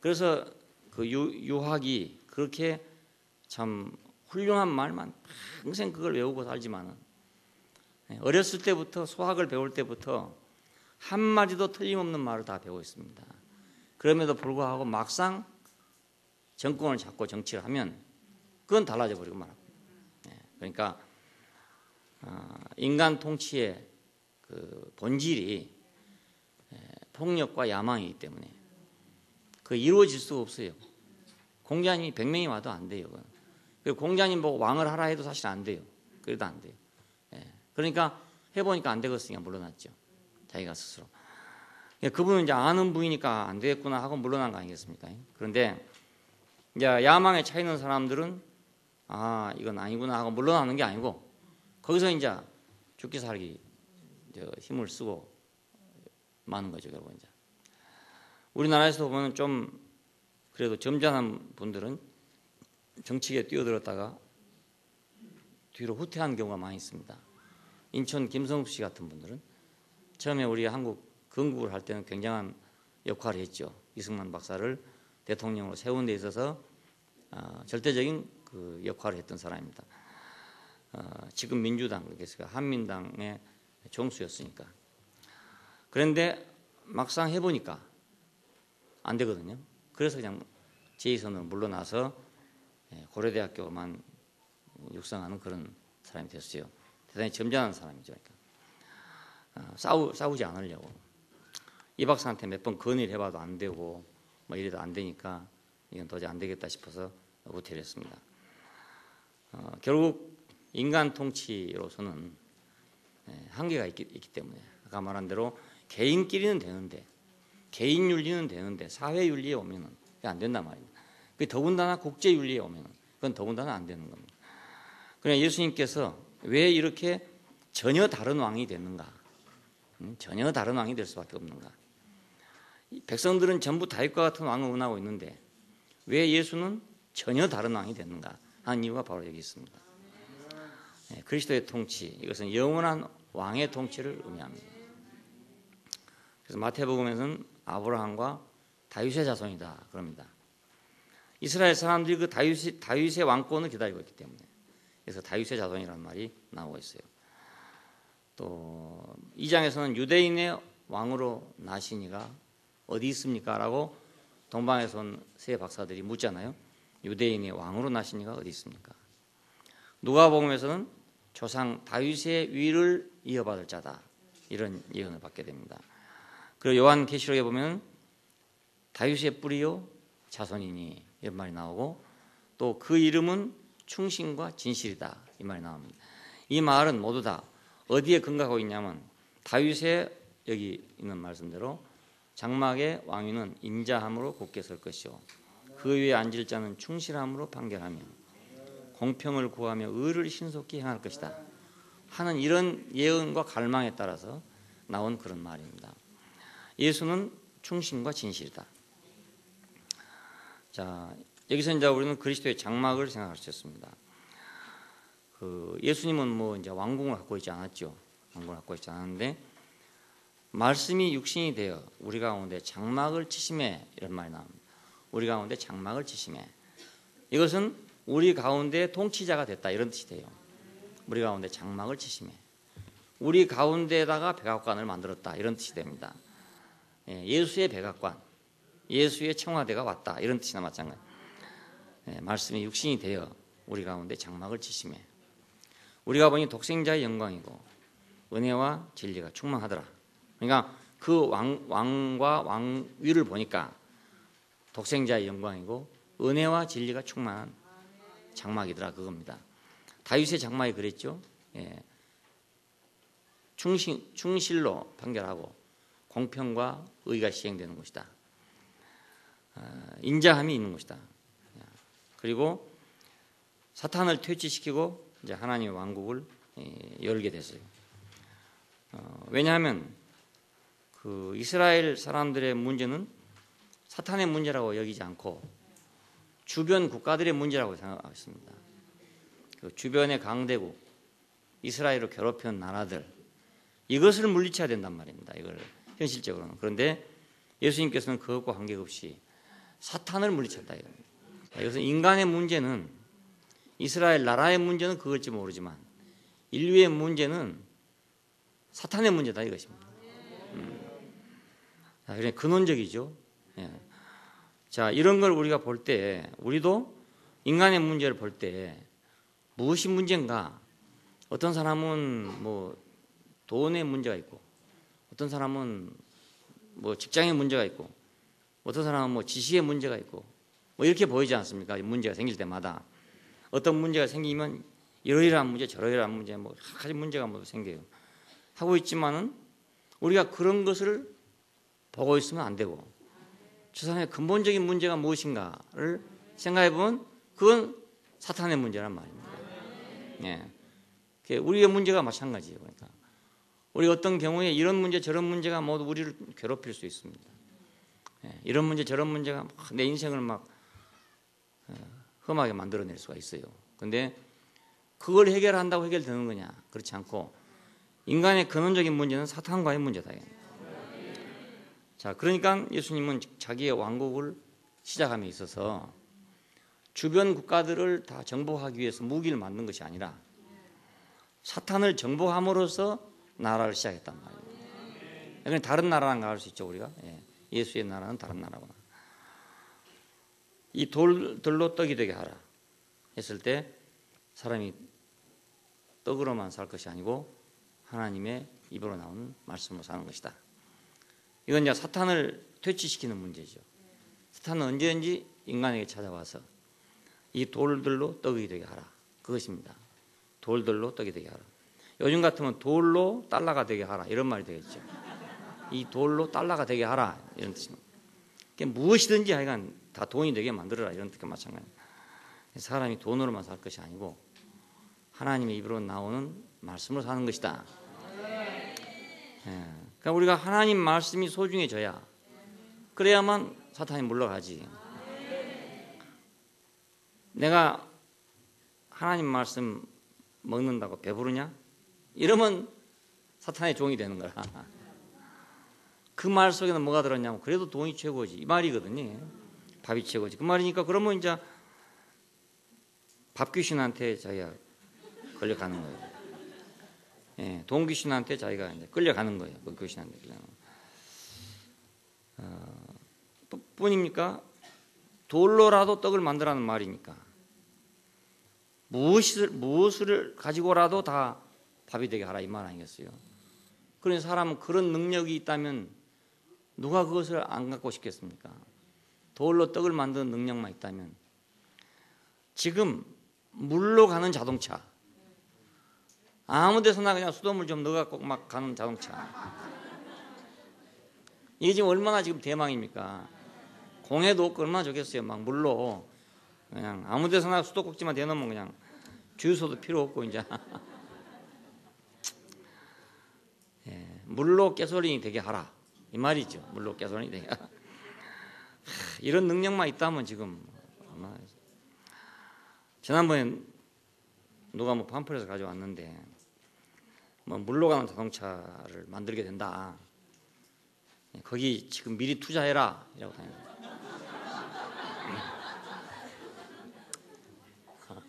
그래서 그 유학이 그렇게 참 훌륭한 말만 평생 그걸 외우고 살지만은 어렸을 때부터 소학을 배울 때부터 한마디도 틀림없는 말을 다 배우고 있습니다. 그럼에도 불구하고 막상 정권을 잡고 정치를 하면 그건 달라져 버리고 말합니다. 그러니까 인간 통치의 그 본질이 폭력과 야망이기 때문에 그 이루어질 수가 없어요. 공자님이 100명이 와도 안 돼요. 그리고 공자님 보고 왕을 하라 해도 사실 안 돼요. 그래도 안 돼요. 그러니까 해보니까 안 되겠으니까 물러났죠. 자기가 스스로. 그분은 이제 아는 분이니까 안 되겠구나 하고 물러난 거 아니겠습니까? 그런데 이제 야망에 차 있는 사람들은 이건 아니구나 하고 물러나는 게 아니고 거기서 이제 죽기 살기 힘을 쓰고 마는 거죠, 결국 이제. 우리나라에서 보면 좀 그래도 점잖은 분들은 정치에 뛰어들었다가 뒤로 후퇴한 경우가 많이 있습니다. 인천 김성수 씨 같은 분들은 처음에 우리 한국 건국을 할 때는 굉장한 역할을 했죠. 이승만 박사를 대통령으로 세운 데 있어서 절대적인 그 역할을 했던 사람입니다. 지금 민주당, 그래서 한민당의 총수였으니까. 그런데 막상 해보니까 안 되거든요. 그래서 그냥 제2선으로 물러나서 고려대학교만 육성하는 그런 사람이 됐어요. 대단히 점잖은 사람이죠. 그러니까. 싸우지 않으려고. 이 박사한테 몇 번 건의를 해봐도 안 되고 뭐 이래도 안 되니까 이건 도저히 안 되겠다 싶어서 후퇴를 했습니다. 결국 인간 통치로서는 한계가 있기 때문에 아까 말한 대로 개인끼리는 되는데, 개인 윤리는 되는데 사회 윤리에 오면은 안 된단 말입니다. 더군다나 국제 윤리에 오면은 그건 더군다나 안 되는 겁니다. 그러나 예수님께서 왜 이렇게 전혀 다른 왕이 됐는가? 전혀 다른 왕이 될 수밖에 없는가? 백성들은 전부 다윗과 같은 왕을 원하고 있는데 왜 예수는 전혀 다른 왕이 됐는가 하는 이유가 바로 여기 있습니다. 그리스도의 통치, 이것은 영원한 왕의 통치를 의미합니다. 그래서 마태복음에서는 아브라함과 다윗의 자손이다 그럽니다. 이스라엘 사람들이 그 다윗의 왕권을 기다리고 있기 때문에 그래서 다윗의 자손이라는 말이 나오고 있어요. 또 2장에서는 유대인의 왕으로 나시니가 어디 있습니까? 라고 동방에서 온 세 박사들이 묻잖아요. 유대인의 왕으로 나시니가 어디 있습니까? 누가복음에서는 조상 다윗의 위를 이어받을 자다 이런 예언을 받게 됩니다. 그리고 요한계시록에 보면 다윗의 뿌리요 자손이니 이런 말이 나오고 또 그 이름은 충신과 진실이다 이 말이 나옵니다. 이 말은 모두 다 어디에 근거하고 있냐면 다윗의 여기 있는 말씀대로 장막의 왕위는 인자함으로 굳게 설 것이요 그 위에 앉을 자는 충실함으로 판결하며 공평을 구하며 의를 신속히 행할 것이다 하는 이런 예언과 갈망에 따라서 나온 그런 말입니다. 예수는 충신과 진실이다. 자, 여기서 이제 우리는 그리스도의 장막을 생각할 수 있습니다. 예수님은 뭐 이제 왕궁을 갖고 있지 않았죠. 왕궁을 갖고 있지 않았는데 말씀이 육신이 되어 우리 가운데 장막을 치심에 이런 말이 나옵니다. 우리 가운데 장막을 치심에 이것은 우리 가운데 통치자가 됐다 이런 뜻이 돼요. 우리 가운데 장막을 치심에 우리 가운데다가 백악관을 만들었다 이런 뜻이 됩니다. 예수의 백악관, 예수의 청와대가 왔다 이런 뜻이나 마찬가지. 말씀이 육신이 되어 우리 가운데 장막을 치심에 우리가 보니 독생자의 영광이고 은혜와 진리가 충만하더라. 그러니까 그 왕과 왕위를 보니까 독생자의 영광이고 은혜와 진리가 충만한 장막이더라 그겁니다. 다윗의 장막이 그랬죠. 충실로 판결하고 공평과 의가 시행되는 곳이다. 인자함이 있는 곳이다. 그리고 사탄을 퇴치시키고 이제 하나님의 왕국을 열게 됐어요. 왜냐하면 그 이스라엘 사람들의 문제는 사탄의 문제라고 여기지 않고 주변 국가들의 문제라고 생각하고 있습니다. 그 주변의 강대국, 이스라엘을 괴롭힌 나라들 이것을 물리쳐야 된단 말입니다. 이걸 현실적으로는. 그런데 예수님께서는 그것과 관계없이 사탄을 물리쳤다 이겁니다. 이것은 인간의 문제는 이스라엘 나라의 문제는 그걸지 모르지만 인류의 문제는 사탄의 문제다 이것입니다. 그래 근원적이죠. 자, 이런 걸 우리가 볼 때 우리도 인간의 문제를 볼 때 무엇이 문제인가? 어떤 사람은 뭐 돈의 문제가 있고, 어떤 사람은 뭐 직장의 문제가 있고, 어떤 사람은 뭐 지식의 문제가 있고, 뭐 이렇게 보이지 않습니까? 문제가 생길 때마다 어떤 문제가 생기면 이러이러한 문제, 저러이러한 문제, 뭐 여러 가지 문제가 뭐 생겨요. 하고 있지만은 우리가 그런 것을 보고 있으면 안 되고, 저 사람의 근본적인 문제가 무엇인가를 생각해 보면 그건 사탄의 문제란 말입니다. 우리의 문제가 마찬가지예요. 그러니까 우리 어떤 경우에 이런 문제 저런 문제가 모두 우리를 괴롭힐 수 있습니다. 이런 문제 저런 문제가 내 인생을 막 험하게 만들어낼 수가 있어요. 그런데 그걸 해결한다고 해결되는 거냐? 그렇지 않고 인간의 근원적인 문제는 사탄과의 문제다. 자, 그러니까 예수님은 자기의 왕국을 시작함에 있어서 주변 국가들을 다 정복하기 위해서 무기를 만든 것이 아니라 사탄을 정복함으로써 나라를 시작했단 말이에요. 그러니까 다른 나라랑 갈 수 있죠 우리가. 예수의 나라는 다른 나라구나. 이 돌들로 떡이 되게 하라 했을 때 사람이 떡으로만 살 것이 아니고 하나님의 입으로 나오는 말씀으로 사는 것이다. 이건 이제 사탄을 퇴치시키는 문제죠. 사탄은 언제든지 인간에게 찾아와서 이 돌들로 떡이 되게 하라. 그것입니다. 돌들로 떡이 되게 하라. 요즘 같으면 돌로 달러가 되게 하라 이런 말이 되겠죠. 이 돌로 달러가 되게 하라 이런 뜻입니다. 무엇이든지 하여간 다 돈이 되게 만들어라 이런 뜻과 마찬가지입니다. 사람이 돈으로만 살 것이 아니고 하나님의 입으로 나오는 말씀으로 사는 것이다. 그러니까 우리가 하나님 말씀이 소중해져야 그래야만 사탄이 물러가지. 내가 하나님 말씀 먹는다고 배부르냐? 이러면 사탄의 종이 되는 거라. 그 말 속에는 뭐가 들었냐면 그래도 돈이 최고지 이 말이거든요. 밥이 최고지 그 말이니까 그러면 이제 밥 귀신한테 자기가 걸려가는 거예요. 돈 귀신한테 자기가 이제 끌려가는 거예요. 그 귀신한테 뿐입니까? 돌로라도 떡을 만들라는 말이니까 무엇을 가지고라도 다 밥이 되게 하라 이 말 아니겠어요? 그러니 사람은 그런 능력이 있다면 누가 그것을 안 갖고 싶겠습니까? 돌로 떡을 만드는 능력만 있다면 지금 물로 가는 자동차 아무 데서나 그냥 수돗물 좀 넣어갖고 막 가는 자동차 이게 지금 얼마나 지금 대망입니까? 공해도 없고 얼마나 좋겠어요. 막 물로 그냥 아무 데서나 수도꼭지만 대놓으면 그냥 주유소도 필요 없고 이제 물로 가솔린이 되게 하라 이 말이죠. 물로 가솔린이 되게 하라. 이런 능력만 있다면 지금 지난번에 누가 뭐 팜플렛을 가져왔는데 뭐 물로 가는 자동차를 만들게 된다. 거기 지금 미리 투자해라 이라고 다니는.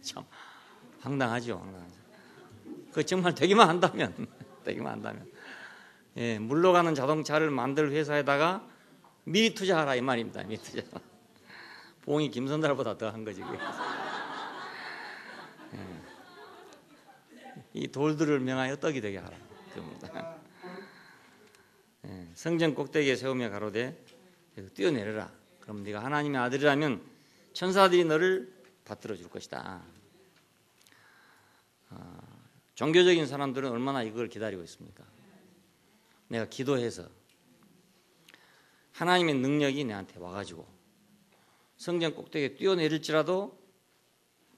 참 황당하죠. 황당하죠. 그 정말 되기만 한다면 되기만 한다면. 예, 물로 가는 자동차를 만들 회사에다가 미리 투자하라 이 말입니다. 미리 투자. 봉이 김선달보다 더한 거지. 예. 이 돌들을 명하여 떡이 되게 하라. 그겁니다. 예, 성전 꼭대기에 세우며 가로되 뛰어내려라. 그럼 네가 하나님의 아들이라면 천사들이 너를 받들어 줄 것이다. 종교적인 사람들은 얼마나 이걸 기다리고 있습니까? 내가 기도해서 하나님의 능력이 내한테 와가지고 성전 꼭대기에 뛰어내릴지라도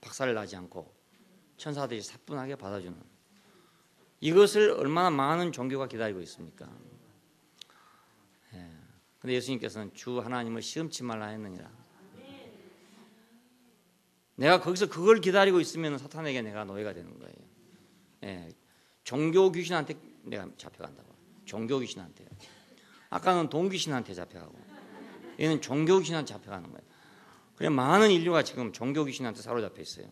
박살을 나지 않고 천사들이 사뿐하게 받아주는, 이것을 얼마나 많은 종교가 기다리고 있습니까? 그런데 예수님께서는 주 하나님을 시험치 말라 했느니라. 내가 거기서 그걸 기다리고 있으면 사탄에게 내가 노예가 되는 거예요. 예, 종교 귀신한테 내가 잡혀간다고. 종교 귀신한테. 아까는 돈 귀신한테 잡혀가고, 얘는 종교 귀신한테 잡혀가는 거예요. 그래 많은 인류가 지금 종교 귀신한테 사로잡혀 있어요.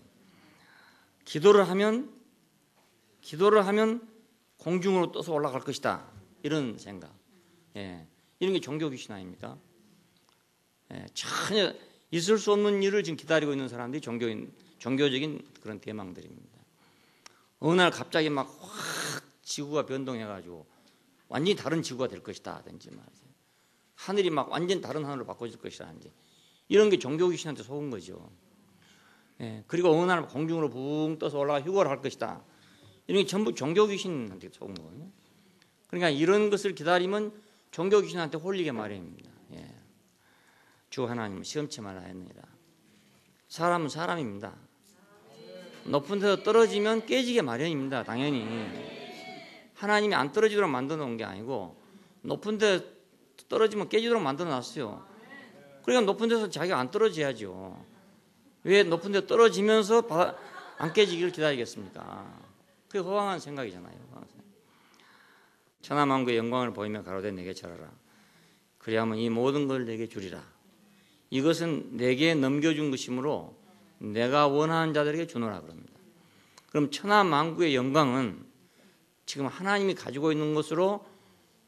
기도를 하면 공중으로 떠서 올라갈 것이다. 이런 생각. 예, 이런 게 종교 귀신 아닙니까? 예, 전혀 있을 수 없는 일을 지금 기다리고 있는 사람들이 종교적인 그런 대망들입니다. 어느 날 갑자기 막 확 지구가 변동해가지고 완전히 다른 지구가 될 것이다 하든지 말이죠. 하늘이 막 완전 다른 하늘로 바꿔질 것이라든지, 이런 게 종교 귀신한테 속은 거죠. 예, 그리고 어느 날 공중으로 붕 떠서 올라가 휴거를 할 것이다. 이런 게 전부 종교 귀신한테 속은 거거든요. 그러니까 이런 것을 기다리면 종교 귀신한테 홀리게 마련입니다. 예. 주 하나님은 시험치 말라 했느니라. 사람은 사람입니다. 높은 데서 떨어지면 깨지게 마련입니다. 당연히. 하나님이 안 떨어지도록 만들어 놓은 게 아니고 높은 데 떨어지면 깨지도록 만들어 놨어요. 그러니까 높은 데서 자기가 안 떨어져야죠. 왜 높은 데 떨어지면서 안 깨지기를 기다리겠습니까? 그게 허황한 생각이잖아요. 천하만국의 영광을 보이며 가로되 내게 절하라. 그리하면 이 모든 걸 내게 주리라. 이것은 내게 넘겨준 것이므로 내가 원하는 자들에게 주노라 그럽니다. 그럼 천하만국의 영광은 지금 하나님이 가지고 있는 것으로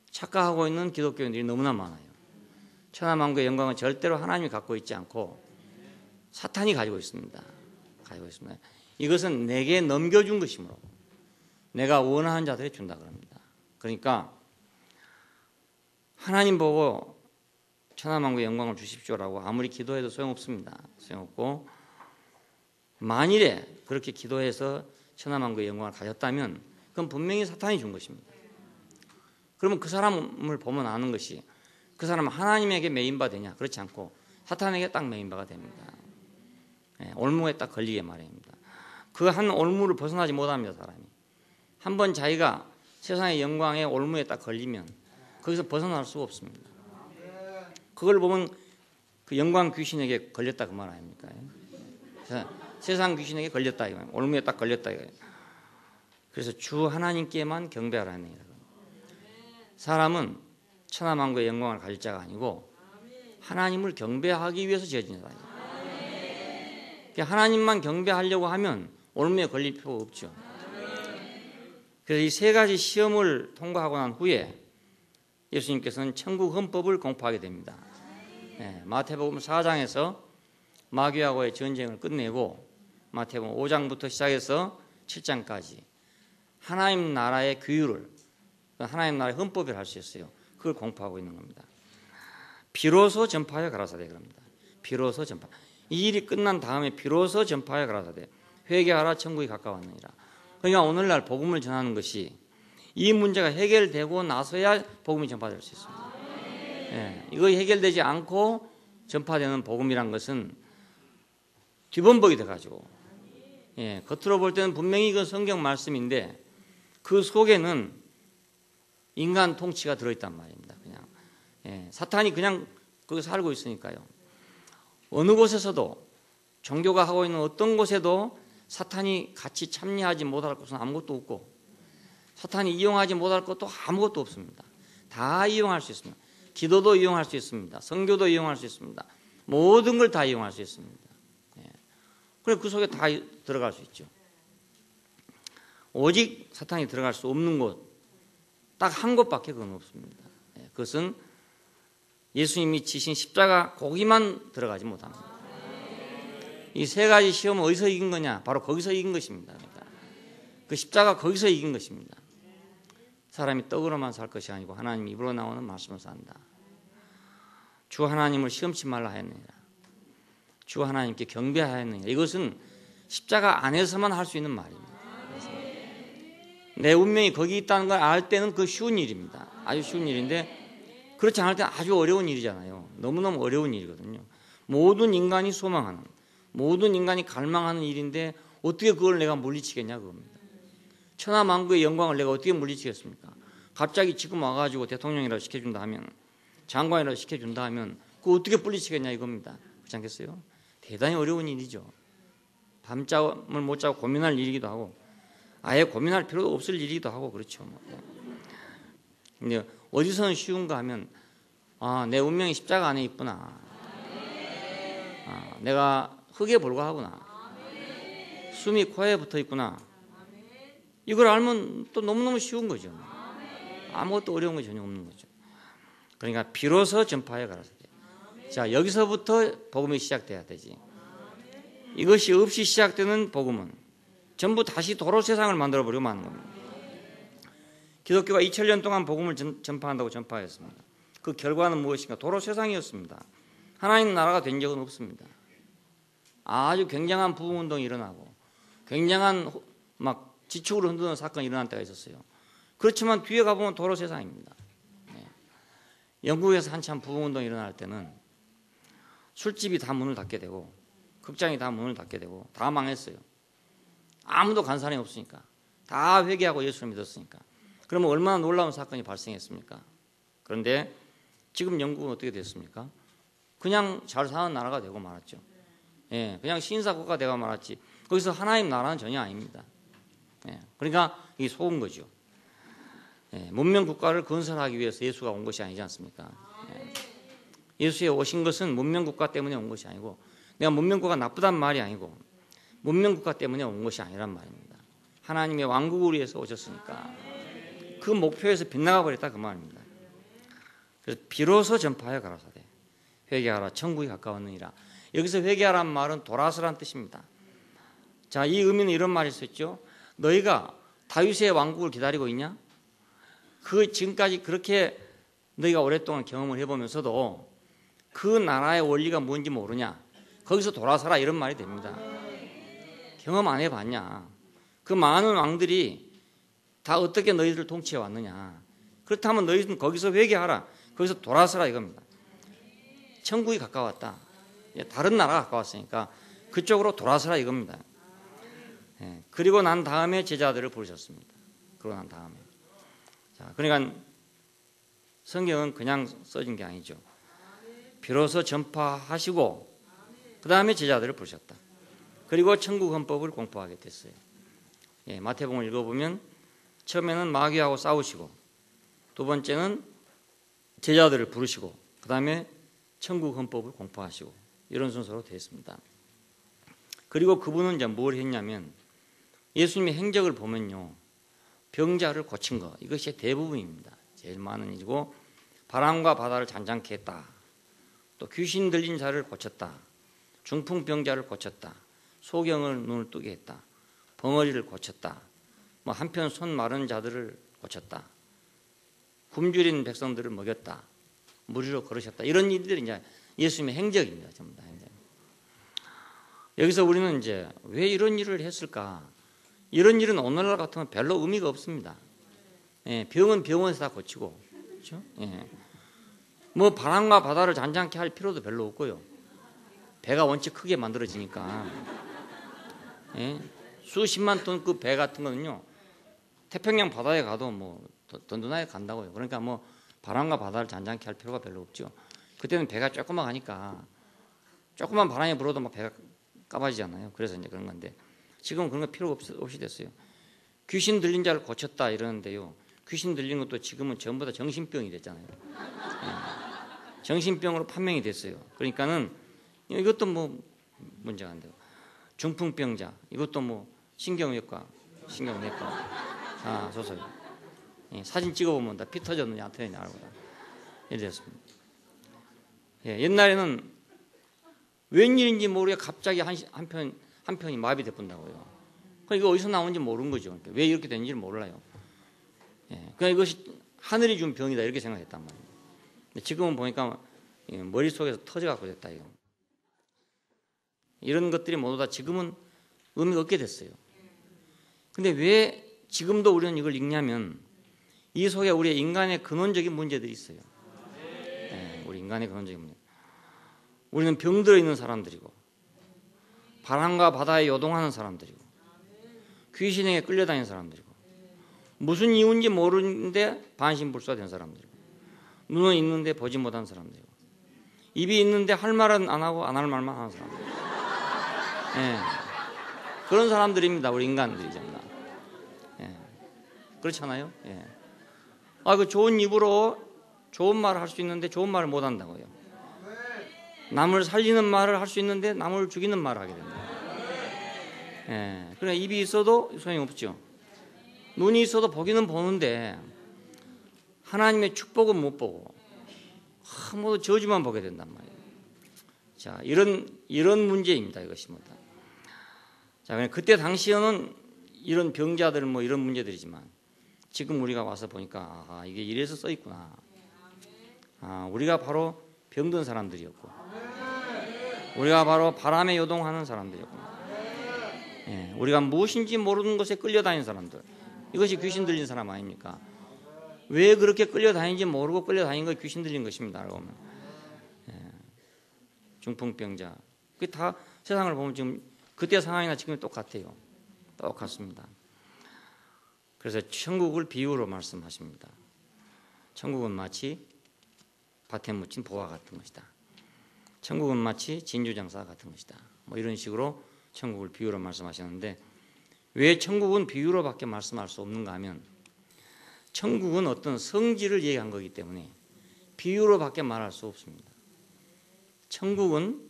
착각하고 있는 기독교인들이 너무나 많아요. 천하만국의 영광은 절대로 하나님이 갖고 있지 않고 사탄이 가지고 있습니다. 이것은 내게 넘겨준 것이므로 내가 원하는 자들에게 준다 그럽니다. 그러니까 하나님 보고 천하만국의 영광을 주십시오라고 아무리 기도해도 소용없습니다. 소용없고, 만일에 그렇게 기도해서 천하만국의 영광을 가졌다면 그건 분명히 사탄이 준 것입니다. 그러면 그 사람을 보면 아는 것이 그 사람은 하나님에게 메인바 되냐? 그렇지 않고 사탄에게 딱 메인바가 됩니다. 예, 올무에 딱 걸리게 마련입니다. 그 한 올무를 벗어나지 못합니다. 사람이 한번 자기가 세상의 영광의 올무에 딱 걸리면 거기서 벗어날 수가 없습니다. 그걸 보면 그 영광 귀신에게 걸렸다 그 말 아닙니까? 세상 귀신에게 걸렸다 이거예요. 올무에 딱 걸렸다 이거예요. 그래서 주 하나님께만 경배하라는 얘기예요. 사람은 천하만국의 영광을 가질 자가 아니고 하나님을 경배하기 위해서 지어진 자다. 하나님만 경배하려고 하면 올무에 걸릴 필요가 없죠. 그래서 이 세 가지 시험을 통과하고 난 후에 예수님께서는 천국 헌법을 공포하게 됩니다. 네, 마태복음 4장에서 마귀하고의 전쟁을 끝내고 마태복음 5장부터 시작해서 7장까지 하나님 나라의 규율을, 하나님 나라의 헌법을 할 수 있어요. 그걸 공포하고 있는 겁니다. 비로소 전파하여 가라사대 그럽니다. 비로소 전파. 이 일이 끝난 다음에 비로소 전파하여 가라사대. 회개하라 천국이 가까웠느니라. 그러니까 오늘날 복음을 전하는 것이 이 문제가 해결되고 나서야 복음이 전파될 수 있습니다. 예, 이거 해결되지 않고 전파되는 복음이란 것은 뒤범벅이 돼가지고, 예, 겉으로 볼 때는 분명히 그 성경 말씀인데 그 속에는 인간 통치가 들어있단 말입니다. 그냥, 예, 사탄이 그냥 거기 살고 있으니까요. 어느 곳에서도 종교가 하고 있는 어떤 곳에도 사탄이 같이 참여하지 못할 것은 아무것도 없고 사탄이 이용하지 못할 것도 아무것도 없습니다. 다 이용할 수 있습니다. 기도도 이용할 수 있습니다. 선교도 이용할 수 있습니다. 모든 걸 다 이용할 수 있습니다. 예. 그래 그 속에 다 들어갈 수 있죠. 오직 사탄이 들어갈 수 없는 곳, 딱 한 곳밖에 그건 없습니다. 그것은 예수님이 지신 십자가 거기만 들어가지 못합니다. 이 세 가지 시험은 어디서 이긴 거냐? 바로 거기서 이긴 것입니다. 그러니까 그 십자가 거기서 이긴 것입니다. 사람이 떡으로만 살 것이 아니고 하나님 입으로 나오는 말씀으로 산다. 주 하나님을 시험치 말라 하였느니라. 주 하나님께 경배하였느니라. 이것은 십자가 안에서만 할 수 있는 말입니다. 내 운명이 거기 있다는 걸 알 때는 그 쉬운 일입니다. 아주 쉬운 일인데 그렇지 않을 때는 아주 어려운 일이잖아요. 너무너무 어려운 일이거든요. 모든 인간이 소망하는, 모든 인간이 갈망하는 일인데 어떻게 그걸 내가 물리치겠냐 그겁니다. 천하만국의 영광을 내가 어떻게 물리치겠습니까? 갑자기 지금 와가지고 대통령이라도 시켜준다 하면, 장관이라도 시켜준다 하면 그거 어떻게 물리치겠냐 이겁니다. 그렇지 않겠어요? 대단히 어려운 일이죠. 밤잠을 못 자고 고민할 일이기도 하고 아예 고민할 필요도 없을 일이기도 하고 그렇죠. 근데 어디서는 쉬운가 하면 내 운명이 십자가 안에 있구나. 내가 흙에 불과하구나. 숨이 코에 붙어 있구나. 이걸 알면 또 너무너무 쉬운 거죠. 아무것도 어려운 거 전혀 없는 거죠. 그러니까 비로소 전파해 가라사대. 자, 여기서부터 복음이 시작돼야 되지. 이것이 없이 시작되는 복음은 전부 다시 도로 세상을 만들어버리고 마는 겁니다. 기독교가 2000년 동안 복음을 전파한다고 전파했습니다. 그 결과는 무엇인가? 도로 세상이었습니다. 하나님 나라가 된 적은 없습니다. 아주 굉장한 부흥운동이 일어나고 굉장한 막 지축으로 흔드는 사건이 일어날 때가 있었어요. 그렇지만 뒤에 가보면 도로 세상입니다. 영국에서 한참 부흥운동이 일어날 때는 술집이 다 문을 닫게 되고 극장이 다 문을 닫게 되고 다 망했어요. 아무도 간 사람이 없으니까. 다 회개하고 예수를 믿었으니까. 그러면 얼마나 놀라운 사건이 발생했습니까? 그런데 지금 영국은 어떻게 됐습니까? 그냥 잘 사는 나라가 되고 말았죠. 그냥 신사국가 되고 말았지. 거기서 하나님 나라는 전혀 아닙니다. 그러니까 이게 속은 거죠. 문명국가를 건설하기 위해서 예수가 온 것이 아니지 않습니까? 예수에 오신 것은 문명국가 때문에 온 것이 아니고 내가 문명국가 나쁘단 말이 아니고 문명국가 때문에 온 것이 아니란 말입니다. 하나님의 왕국을 위해서 오셨으니까 그 목표에서 빗나가 버렸다 그 말입니다. 그래서 비로소 전파하여 가라사대 회개하라 천국이 가까웠느니라. 여기서 회개하라는 말은 돌아서란 뜻입니다. 자, 이 의미는 이런 말이 있었죠. 너희가 다윗의 왕국을 기다리고 있냐? 그 지금까지 그렇게 너희가 오랫동안 경험을 해보면서도 그 나라의 원리가 뭔지 모르냐? 거기서 돌아서라 이런 말이 됩니다. 경험 안 해봤냐? 그 많은 왕들이 다 어떻게 너희들을 통치해 왔느냐? 그렇다면 너희는 거기서 회개하라. 거기서 돌아서라 이겁니다. 천국이 가까웠다. 다른 나라가 가까웠으니까 그쪽으로 돌아서라 이겁니다. 그리고 난 다음에 제자들을 부르셨습니다. 그러고 난 다음에. 자, 그러니까 성경은 그냥 써진 게 아니죠. 비로소 전파하시고 그 다음에 제자들을 부르셨다. 그리고 천국 헌법을 공포하게 됐어요. 마태복음을 읽어보면 처음에는 마귀하고 싸우시고 두 번째는 제자들을 부르시고 그 다음에 천국 헌법을 공포하시고 이런 순서로 되어 있습니다. 그리고 그분은 이제 뭘 했냐면 예수님의 행적을 보면요. 병자를 고친 거 이것이 대부분입니다. 제일 많은 일이고 바람과 바다를 잔잔케 했다. 또 귀신 들린 자를 고쳤다. 중풍병자를 고쳤다. 소경을 눈을 뜨게 했다. 벙어리를 고쳤다. 뭐 한편 손 마른 자들을 고쳤다. 굶주린 백성들을 먹였다. 무리로 걸으셨다. 이런 일들이 이제 예수님의 행적입니다. 전부 다 행적. 여기서 우리는 이제 왜 이런 일을 했을까? 이런 일은 오늘날 같으면 별로 의미가 없습니다. 병은 병원에서 다 고치고, 그렇죠? 뭐 바람과 바다를 잔잔케 할 필요도 별로 없고요. 배가 원체 크게 만들어지니까 수십만 톤 그 배 같은 거는요 태평양 바다에 가도 뭐 든든하게 간다고요. 그러니까 뭐 바람과 바다를 잔잔케 할 필요가 별로 없죠. 그때는 배가 조금만 가니까 조금만 바람이 불어도 막 배가 까마지잖아요. 그래서 이제 그런 건데 지금은 그런 거 필요 없이 됐어요. 귀신 들린 자를 고쳤다 이러는데요. 귀신 들린 것도 지금은 전부 다 정신병이 됐잖아요. 정신병으로 판명이 됐어요. 그러니까는 이것도 뭐 문제가 안 돼요. 중풍병자 이것도 뭐 신경외과, 신경내과 좋아요. 사진 찍어보면 다 피 터졌느냐 안 터졌느냐 알고 이랬습니다. 옛날에는 웬일인지 모르게 갑자기 한 편이 마비돼 본다고요. 이거 어디서 나온지 모르는 거죠. 왜 이렇게 된지를 몰라요. 그러니까 이것이 하늘이 준 병이다 이렇게 생각했단 말이에요. 근데 지금은 보니까 머릿속에서 터져갖고 됐다 이거. 이런 것들이 모두 다 지금은 의미가 없게 됐어요. 근데 왜 지금도 우리는 이걸 읽냐면 이 속에 우리의 인간의 근원적인 문제들이 있어요. 우리 인간의 근원적인 문제. 우리는 병들어 있는 사람들이고 바람과 바다에 요동하는 사람들이고 귀신에게 끌려다니는 사람들이고 무슨 이유인지 모르는데 반신불수된 사람들이고 눈은 있는데 보지 못한 사람들이고 입이 있는데 할 말은 안 하고 안 할 말만 하는 사람들. 그런 사람들입니다. 우리 인간들이 전부 다. 그렇잖아요. 그 좋은 입으로 좋은 말을 할 수 있는데 좋은 말을 못 한다고요. 남을 살리는 말을 할 수 있는데 남을 죽이는 말을 하게 됩니다. 그래 입이 있어도 소용이 없죠. 눈이 있어도 보기는 보는데 하나님의 축복은 못 보고 모두 저주만 보게 된단 말이에요. 자, 이런 문제입니다. 이것이 뭐다. 자, 그때 당시에는 이런 병자들 뭐 이런 문제들이지만 지금 우리가 와서 보니까 이게 이래서 써 있구나. 우리가 바로 병든 사람들이었고, 우리가 바로 바람에 요동하는 사람들이었구나. 우리가 무엇인지 모르는 것에 끌려다니는 사람들. 이것이 귀신 들린 사람 아닙니까? 왜 그렇게 끌려다니는지 모르고 끌려다니는 것이 귀신 들린 것입니다. 라고 하면. 중풍병자. 그게 다 세상을 보면 지금 그때 상황이나 지금 똑같아요. 똑같습니다. 그래서 천국을 비유로 말씀하십니다. 천국은 마치 밭에 묻힌 보화 같은 것이다. 천국은 마치 진주장사 같은 것이다. 뭐 이런 식으로 천국을 비유로 말씀하시는데 왜 천국은 비유로밖에 말씀할 수 없는가 하면 천국은 어떤 성질을 얘기한 거기 때문에 비유로밖에 말할 수 없습니다. 천국은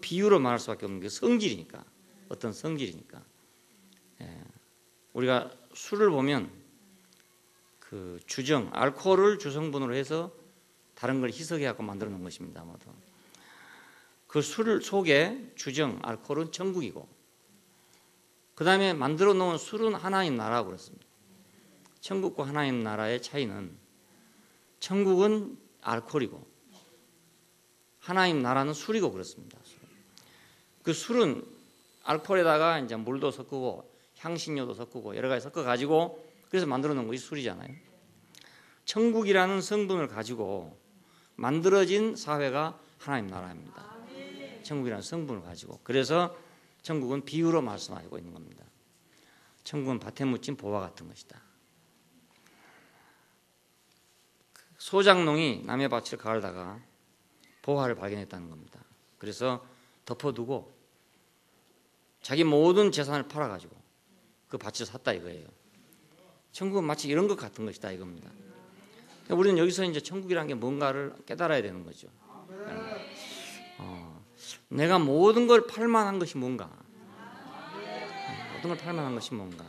비유로 말할 수밖에 없는 게 성질이니까, 어떤 성질이니까. 우리가 술을 보면 그 주정, 알코올을 주성분으로 해서 다른 걸 희석해 갖고 만들어 놓은 것입니다. 모두. 그 술 속에 주정, 알코올은 천국이고, 그 다음에 만들어 놓은 술은 하나님 나라고 그랬습니다. 천국과 하나님 나라의 차이는 천국은 알코올이고 하나님 나라는 술이고 그렇습니다. 그 술은 알코올에다가 이제 물도 섞고 향신료도 섞고 여러 가지 섞어 가지고 그래서 만들어 놓은 것이 술이잖아요. 천국이라는 성분을 가지고 만들어진 사회가 하나님 나라입니다. 천국이라는 성분을 가지고. 그래서 천국은 비유로 말씀하고 있는 겁니다. 천국은 밭에 묻힌 보화 같은 것이다. 소장농이 남의 밭을 가르다가 보화를 발견했다는 겁니다. 그래서 덮어두고 자기 모든 재산을 팔아가지고 그 밭을 샀다 이거예요. 천국은 마치 이런 것 같은 것이다 이겁니다. 우리는 여기서 이제 천국이라는 게 뭔가를 깨달아야 되는 거죠. 내가 모든 걸 팔만한 것이 뭔가, 모든 걸 팔만한 것이 뭔가,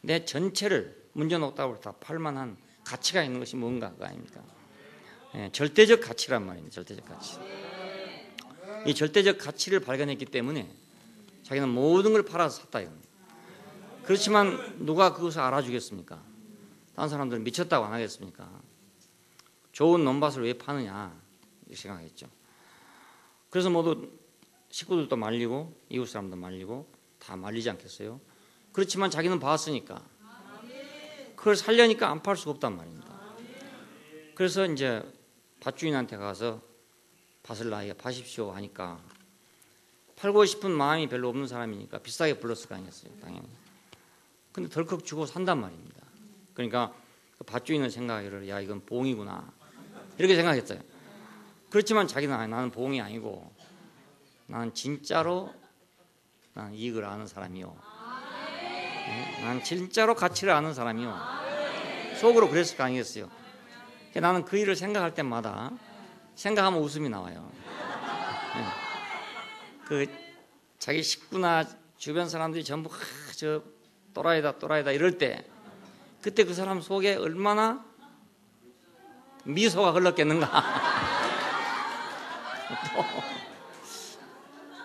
내 전체를 문제노답으로 다 팔만한 가치가 있는 것이 뭔가가 아닙니까? 절대적 가치란 말입니다. 절대적 가치. 이 절대적 가치를 발견했기 때문에 자기는 모든 걸 팔아서 샀다 이겁니다. 그렇지만 누가 그것을 알아주겠습니까? 다른 사람들은 미쳤다고 안 하겠습니까? 좋은 논밭을 왜 파느냐 이렇게 생각했죠. 그래서 모두 식구들도 말리고 이웃 사람도 말리고 다 말리지 않겠어요? 그렇지만 자기는 봤으니까 그걸 살려니까 안 팔 수가 없단 말입니다. 그래서 이제 밭주인한테 가서 밭을 나에게 파십시오 하니까 팔고 싶은 마음이 별로 없는 사람이니까 비싸게 불렀을 거 아니겠어요, 당연히. 근데 덜컥 주고 산단 말입니다. 그러니까 그 밭주인은 생각하기를 야 이건 봉이구나 이렇게 생각했어요. 그렇지만 자기는 나는 봉이 아니고 나는 진짜로 나는 이익을 아는 사람이요. 나는 진짜로 가치를 아는 사람이요. 속으로 그랬을 거 아니겠어요. 나는 그 일을 생각할 때마다 생각하면 웃음이 나와요. 그 자기 식구나 주변 사람들이 전부 저 또라이다 이럴 때 그때 그 사람 속에 얼마나 미소가 흘렀겠는가.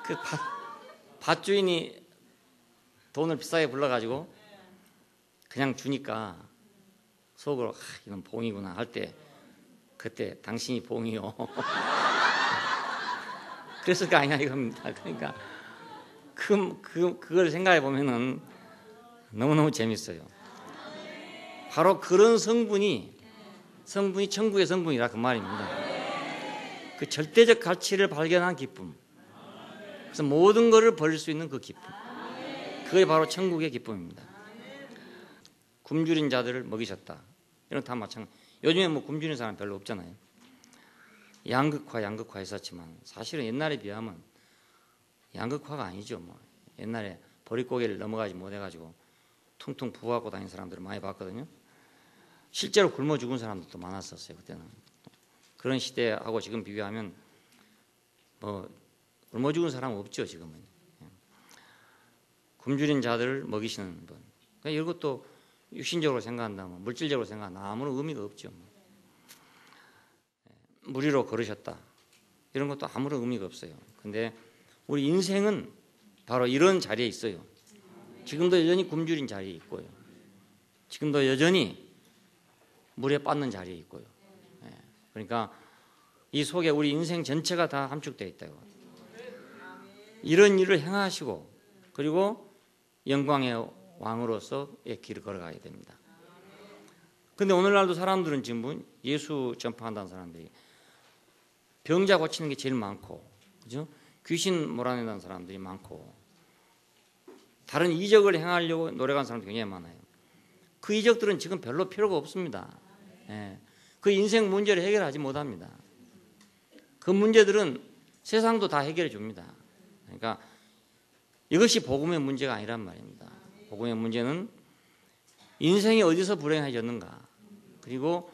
그 밭주인이 돈을 비싸게 불러가지고 그냥 주니까 속으로 이건 봉이구나 할 때 그때 당신이 봉이요. 그랬을 거 아니냐 이겁니다. 그러니까 그걸 생각해 보면은 너무너무 재밌어요. 바로 그런 성분이 천국의 성분이라 그 말입니다. 그 절대적 가치를 발견한 기쁨. 그래서 모든 것을 버릴 수 있는 그 기쁨. 그게 바로 천국의 기쁨입니다. 굶주린 자들을 먹이셨다. 이런 다 마찬가지. 요즘에 뭐 굶주린 사람 별로 없잖아요. 양극화 했었지만 사실은 옛날에 비하면 양극화가 아니죠. 뭐 옛날에 보릿고개를 넘어가지 못해가지고 퉁퉁 부어갖고 다니는 사람들을 많이 봤거든요. 실제로 굶어 죽은 사람들도 많았었어요. 그때는. 그런 시대하고 지금 비교하면 뭐 굶어 죽은 사람은 없죠. 지금은. 굶주린 자들을 먹이시는 분. 그러니까 이것도 육신적으로 생각한다면 물질적으로 생각한다면 아무런 의미가 없죠. 물 위로 걸으셨다. 이런 것도 아무런 의미가 없어요. 근데 우리 인생은 바로 이런 자리에 있어요. 지금도 여전히 굶주린 자리에 있고요. 지금도 여전히 물에 빠는 자리에 있고요. 그러니까 이 속에 우리 인생 전체가 다 함축되어 있다고. 이런 일을 행하시고 그리고 영광의 왕으로서의 길을 걸어가야 됩니다. 그런데 오늘날도 사람들은 지금 예수 전파한다는 사람들이 병자 고치는 게 제일 많고, 그죠? 귀신 몰아낸다는 사람들이 많고, 다른 이적을 행하려고 노력하는 사람들이 굉장히 많아요. 그 이적들은 지금 별로 필요가 없습니다. 그 인생 문제를 해결하지 못합니다. 그 문제들은 세상도 다 해결해 줍니다. 그러니까 이것이 복음의 문제가 아니란 말입니다. 복음의 문제는 인생이 어디서 불행해졌는가, 그리고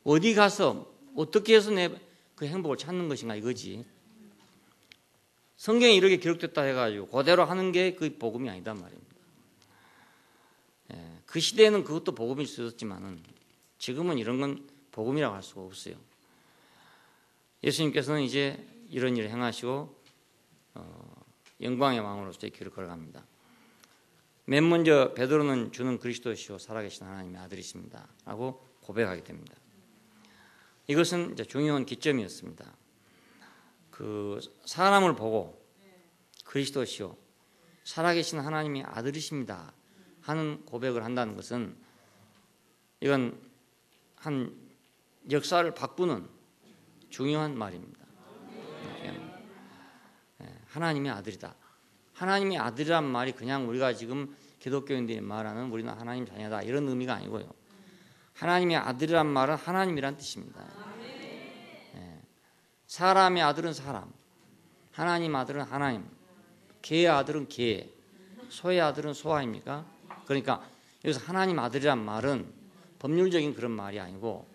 어디 가서 어떻게 해서 내 그 행복을 찾는 것인가 이거지. 성경에 이렇게 기록됐다 해가지고 그대로 하는 게 그 복음이 아니단 말입니다. 그 시대에는 그것도 복음일 수 있었지만은 지금은 이런 건 복음이라고 할 수가 없어요. 예수님께서는 이제 이런 일을 행하시고 영광의 왕으로서의 길을 걸어갑니다. 맨 먼저 베드로는 주는 그리스도시요 살아계신 하나님의 아들이십니다 라고 고백하게 됩니다. 이것은 이제 중요한 기점이었습니다. 그 사람을 보고 그리스도시요 살아계신 하나님의 아들이십니다 하는 고백을 한다는 것은 이건 한 역사를 바꾸는 중요한 말입니다. 하나님의 아들이다. 하나님의 아들이란 말이 그냥 우리가 지금 기독교인들이 말하는 우리는 하나님 자녀다 이런 의미가 아니고요. 하나님의 아들이란 말은 하나님이란 뜻입니다. 사람의 아들은 사람, 하나님 아들은 하나님, 개의 아들은 개, 소의 아들은 소 아닙니까? 그러니까 여기서 하나님 아들이란 말은 법률적인 그런 말이 아니고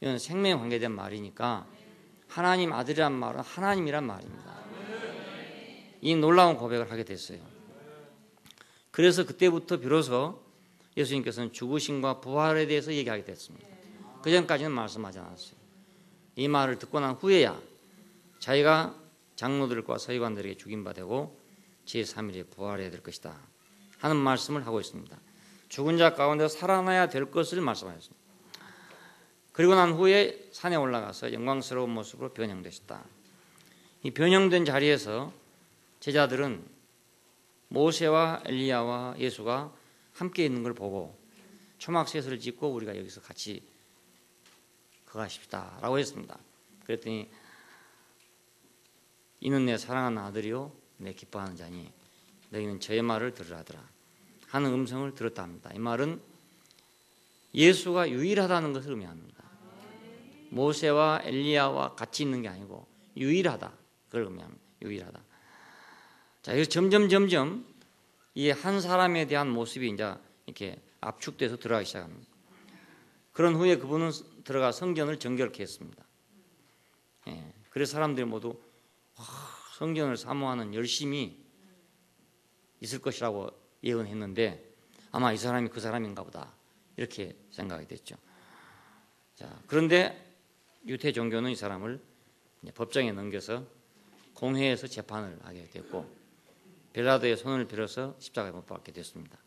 이건 생명에 관계된 말이니까 하나님 아들이란 말은 하나님이란 말입니다. 이 놀라운 고백을 하게 됐어요. 그래서 그때부터 비로소 예수님께서는 죽으심과 부활에 대해서 얘기하게 됐습니다. 그 전까지는 말씀하지 않았어요. 이 말을 듣고 난 후에야 자기가 장로들과 서기관들에게 죽임바 되고 제3일에 부활해야 될 것이다 하는 말씀을 하고 있습니다. 죽은 자 가운데 살아나야 될 것을 말씀하셨습니다. 그리고 난 후에 산에 올라가서 영광스러운 모습으로 변형되셨다. 이 변형된 자리에서 제자들은 모세와 엘리야와 예수가 함께 있는 걸 보고 초막셋을 짓고 우리가 여기서 같이 거하십시다 라고 했습니다. 그랬더니 이는 내 사랑하는 아들이요 내 기뻐하는 자니 너희는 저의 말을 들으라더라 하는 음성을 들었다 합니다. 이 말은 예수가 유일하다는 것을 의미합니다. 모세와 엘리야와 같이 있는 게 아니고 유일하다 그걸 의미합니다. 유일하다. 자, 그래서 점점 이 한 사람에 대한 모습이 이제 이렇게 압축돼서 들어가기 시작합니다. 그런 후에 그분은 들어가 성전을 정결케 했습니다. 그래서 사람들이 모두 성전을 사모하는 열심이 있을 것이라고 예언했는데 아마 이 사람이 그 사람인가 보다 이렇게 생각이 됐죠. 자, 그런데 유대 종교는 이 사람을 법정에 넘겨서 공회에서 재판을 하게 됐고 빌라도의 손을 빌어서 십자가에 못 박게 됐습니다.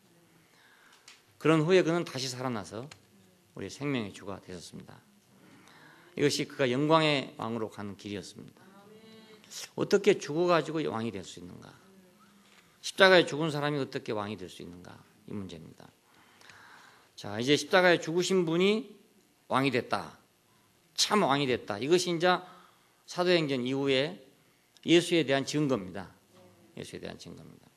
그런 후에 그는 다시 살아나서 우리 생명의 주가 되었습니다. 이것이 그가 영광의 왕으로 가는 길이었습니다. 어떻게 죽어가지고 왕이 될 수 있는가? 십자가에 죽은 사람이 어떻게 왕이 될 수 있는가? 이 문제입니다. 자, 이제 십자가에 죽으신 분이 왕이 됐다. 참 왕이 됐다. 이것이 이제 사도행전 이후에 예수에 대한 증거입니다. 예수에 대한 증거입니다.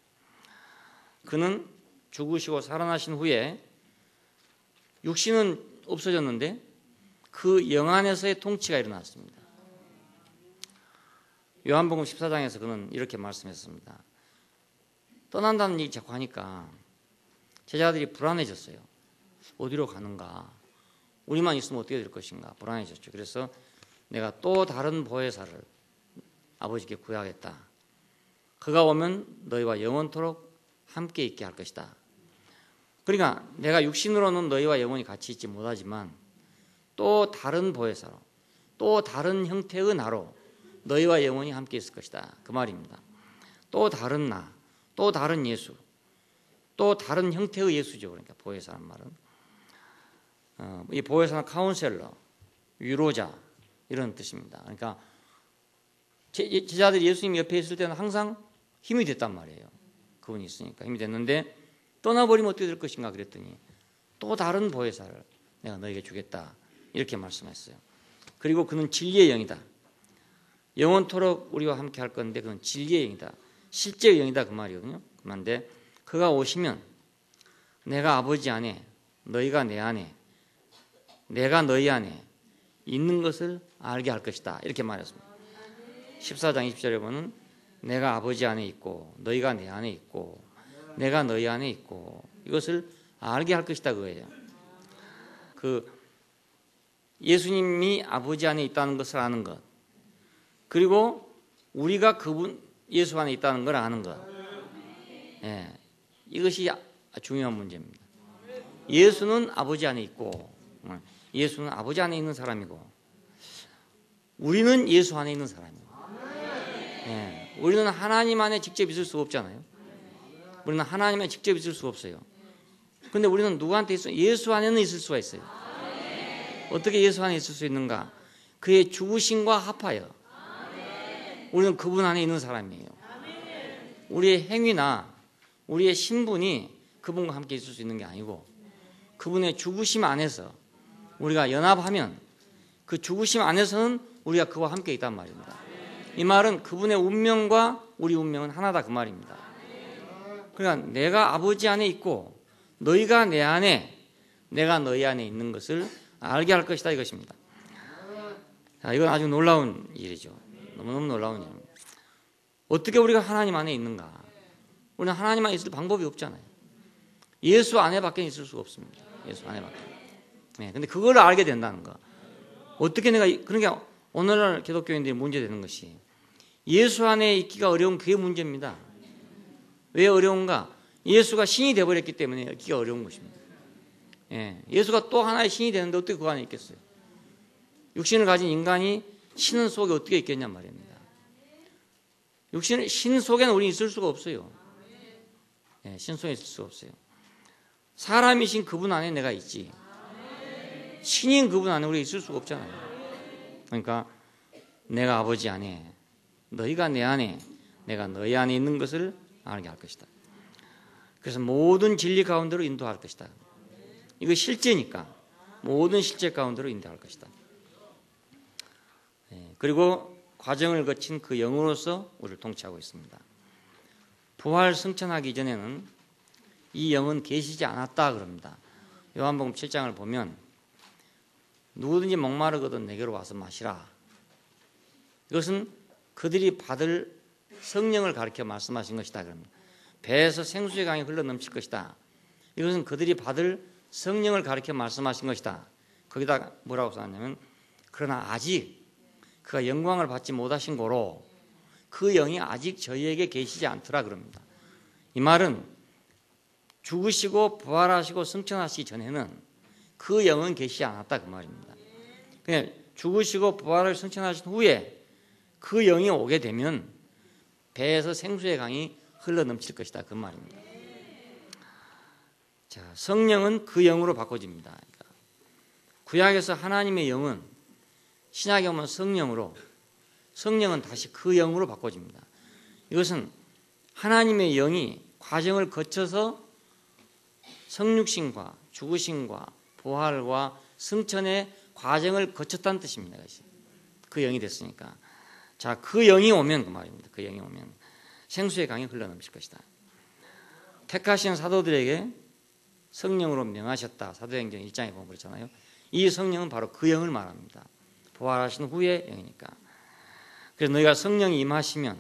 그는 죽으시고 살아나신 후에 육신은 없어졌는데 그 영 안에서의 통치가 일어났습니다. 요한복음 14장에서 그는 이렇게 말씀했습니다. 떠난다는 얘기 자꾸 하니까 제자들이 불안해졌어요. 어디로 가는가? 우리만 있으면 어떻게 될 것인가? 불안해졌죠. 그래서 내가 또 다른 보혜사를 아버지께 구하겠다. 그가 오면 너희와 영원토록 함께 있게 할 것이다. 그러니까 내가 육신으로는 너희와 영원히 같이 있지 못하지만 또 다른 보혜사로, 또 다른 형태의 나로 너희와 영원히 함께 있을 것이다. 그 말입니다. 또 다른 나, 또 다른 예수, 또 다른 형태의 예수죠. 그러니까 보혜사란 말은 이 보혜사는 카운셀러, 위로자 이런 뜻입니다. 그러니까 제자들이 예수님 옆에 있을 때는 항상 힘이 됐단 말이에요. 그분이 있으니까 힘이 됐는데 떠나버리면 어떻게 될 것인가 그랬더니 또 다른 보혜사를 내가 너에게 주겠다 이렇게 말씀했어요. 그리고 그는 진리의 영이다. 영원토록 우리와 함께 할 건데 그는 진리의 영이다. 실제의 영이다 그 말이거든요. 그런데 그가 오시면 내가 아버지 안에 너희가 내 안에 내가 너희 안에 있는 것을 알게 할 것이다 이렇게 말했습니다. 14장 20절에 보면 내가 아버지 안에 있고 너희가 내 안에 있고 내가 너희 안에 있고 이것을 알게 할 것이다 그거예요. 그 예수님이 아버지 안에 있다는 것을 아는 것, 그리고 우리가 그분 예수 안에 있다는 걸 아는 것, 예, 이것이 중요한 문제입니다. 예수는 아버지 안에 있고 예수는 아버지 안에 있는 사람이고 우리는 예수 안에 있는 사람이고, 예, 우리는 하나님 안에 직접 있을 수가 없잖아요. 우리는 하나님 안에 직접 있을 수가 없어요. 그런데 우리는 누구한테 있어요? 예수 안에는 있을 수가 있어요. 어떻게 예수 안에 있을 수 있는가? 그의 죽으심과 합하여 우리는 그분 안에 있는 사람이에요. 우리의 행위나 우리의 신분이 그분과 함께 있을 수 있는 게 아니고 그분의 죽으심 안에서 우리가 연합하면 그 죽으심 안에서는 우리가 그와 함께 있단 말입니다. 이 말은 그분의 운명과 우리 운명은 하나다 그 말입니다. 그러니까 내가 아버지 안에 있고 너희가 내 안에 내가 너희 안에 있는 것을 알게 할 것이다 이것입니다. 자, 이건 아주 놀라운 일이죠. 너무너무 놀라운 일입니다. 어떻게 우리가 하나님 안에 있는가? 우리는 하나님 안에 있을 방법이 없잖아요. 예수 안에밖에 있을 수가 없습니다. 예수 안에밖에. 네, 근데 그걸 알게 된다는 거. 어떻게 내가 그러니까 오늘날 기독교인들이 문제되는 것이 예수 안에 있기가 어려운 그게 문제입니다. 왜 어려운가? 예수가 신이 되어버렸기 때문에 있기가 어려운 것입니다. 예, 예수가 또 하나의 신이 되는데 어떻게 그 안에 있겠어요? 육신을 가진 인간이 신 속에 어떻게 있겠냔 말입니다. 신 속에는 우리 있을 수가 없어요. 예, 신 속에 있을 수가 없어요. 사람이신 그분 안에 내가 있지. 신인 그분 안에 우리 있을 수가 없잖아요. 그러니까 내가 아버지 안에 너희가 내 안에 내가 너희 안에 있는 것을 알게 할 것이다. 그래서 모든 진리 가운데로 인도할 것이다. 이거 실제니까 모든 실제 가운데로 인도할 것이다. 그리고 과정을 거친 그 영으로서 우리를 통치하고 있습니다. 부활 승천하기 전에는 이 영은 계시지 않았다 그럽니다. 요한복음 7장을 보면 누구든지 목마르거든 내게로 와서 마시라. 이것은 그들이 받을 성령을 가리켜 말씀하신 것이다 그럽니다. 배에서 생수의 강이 흘러 넘칠 것이다. 이것은 그들이 받을 성령을 가리켜 말씀하신 것이다. 거기다 뭐라고 써놨냐면 그러나 아직 그가 영광을 받지 못하신 고로 그 영이 아직 저희에게 계시지 않더라 그럽니다. 이 말은 죽으시고 부활하시고 승천하시기 전에는 그 영은 계시지 않았다 그 말입니다. 그냥 죽으시고 부활을 승천하신 후에 그 영이 오게 되면 배에서 생수의 강이 흘러넘칠 것이다 그 말입니다. 자, 성령은 그 영으로 바꿔집니다. 그러니까 구약에서 하나님의 영은 신약에 오면 성령으로, 성령은 다시 그 영으로 바꿔집니다. 이것은 하나님의 영이 과정을 거쳐서 성육신과 죽으심과 부활과 승천의 과정을 거쳤다는 뜻입니다. 그 영이 됐으니까. 자, 그 영이 오면 그 말입니다. 그 영이 오면 생수의 강이 흘러넘칠 것이다. 택하신 사도들에게 성령으로 명하셨다. 사도행전 1장에 보면 그렇잖아요. 이 성령은 바로 그 영을 말합니다. 부활하신 후의 영이니까. 그래서 너희가 성령이 임하시면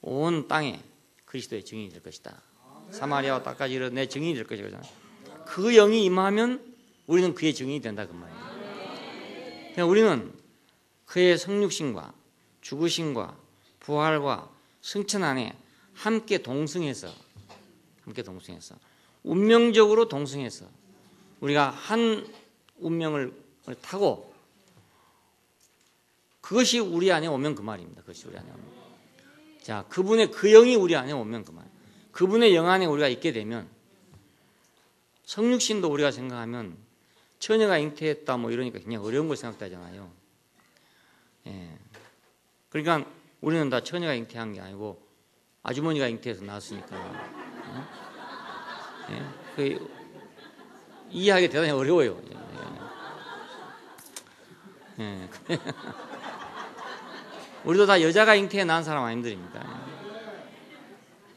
온 땅에 그리스도의 증인이 될 것이다. 사마리아와 땅까지 이르러 내 증인이 될 것이다. 그 영이 임하면 우리는 그의 증인이 된다 그 말이에요. 그러니까 우리는 그의 성육신과 죽으심과 부활과 승천 안에 함께 동승해서 운명적으로 동승해서 우리가 한 운명을 타고 그것이 우리 안에 오면 그 말입니다. 그것이 우리 안에 오면. 자, 그분의 그 영이 우리 안에 오면 그 말. 그분의 영 안에 우리가 있게 되면 성육신도 우리가 생각하면 처녀가 잉태했다 뭐 이러니까 그냥 어려운 걸 생각하잖아요. 예. 그러니까 우리는 다 처녀가 잉태한 게 아니고 아주머니가 잉태해서 낳았으니까. 예? 그 이해하기 대단히 어려워요. 예. 우리도 다 여자가 잉태해 낳은 사람 아님들입니다.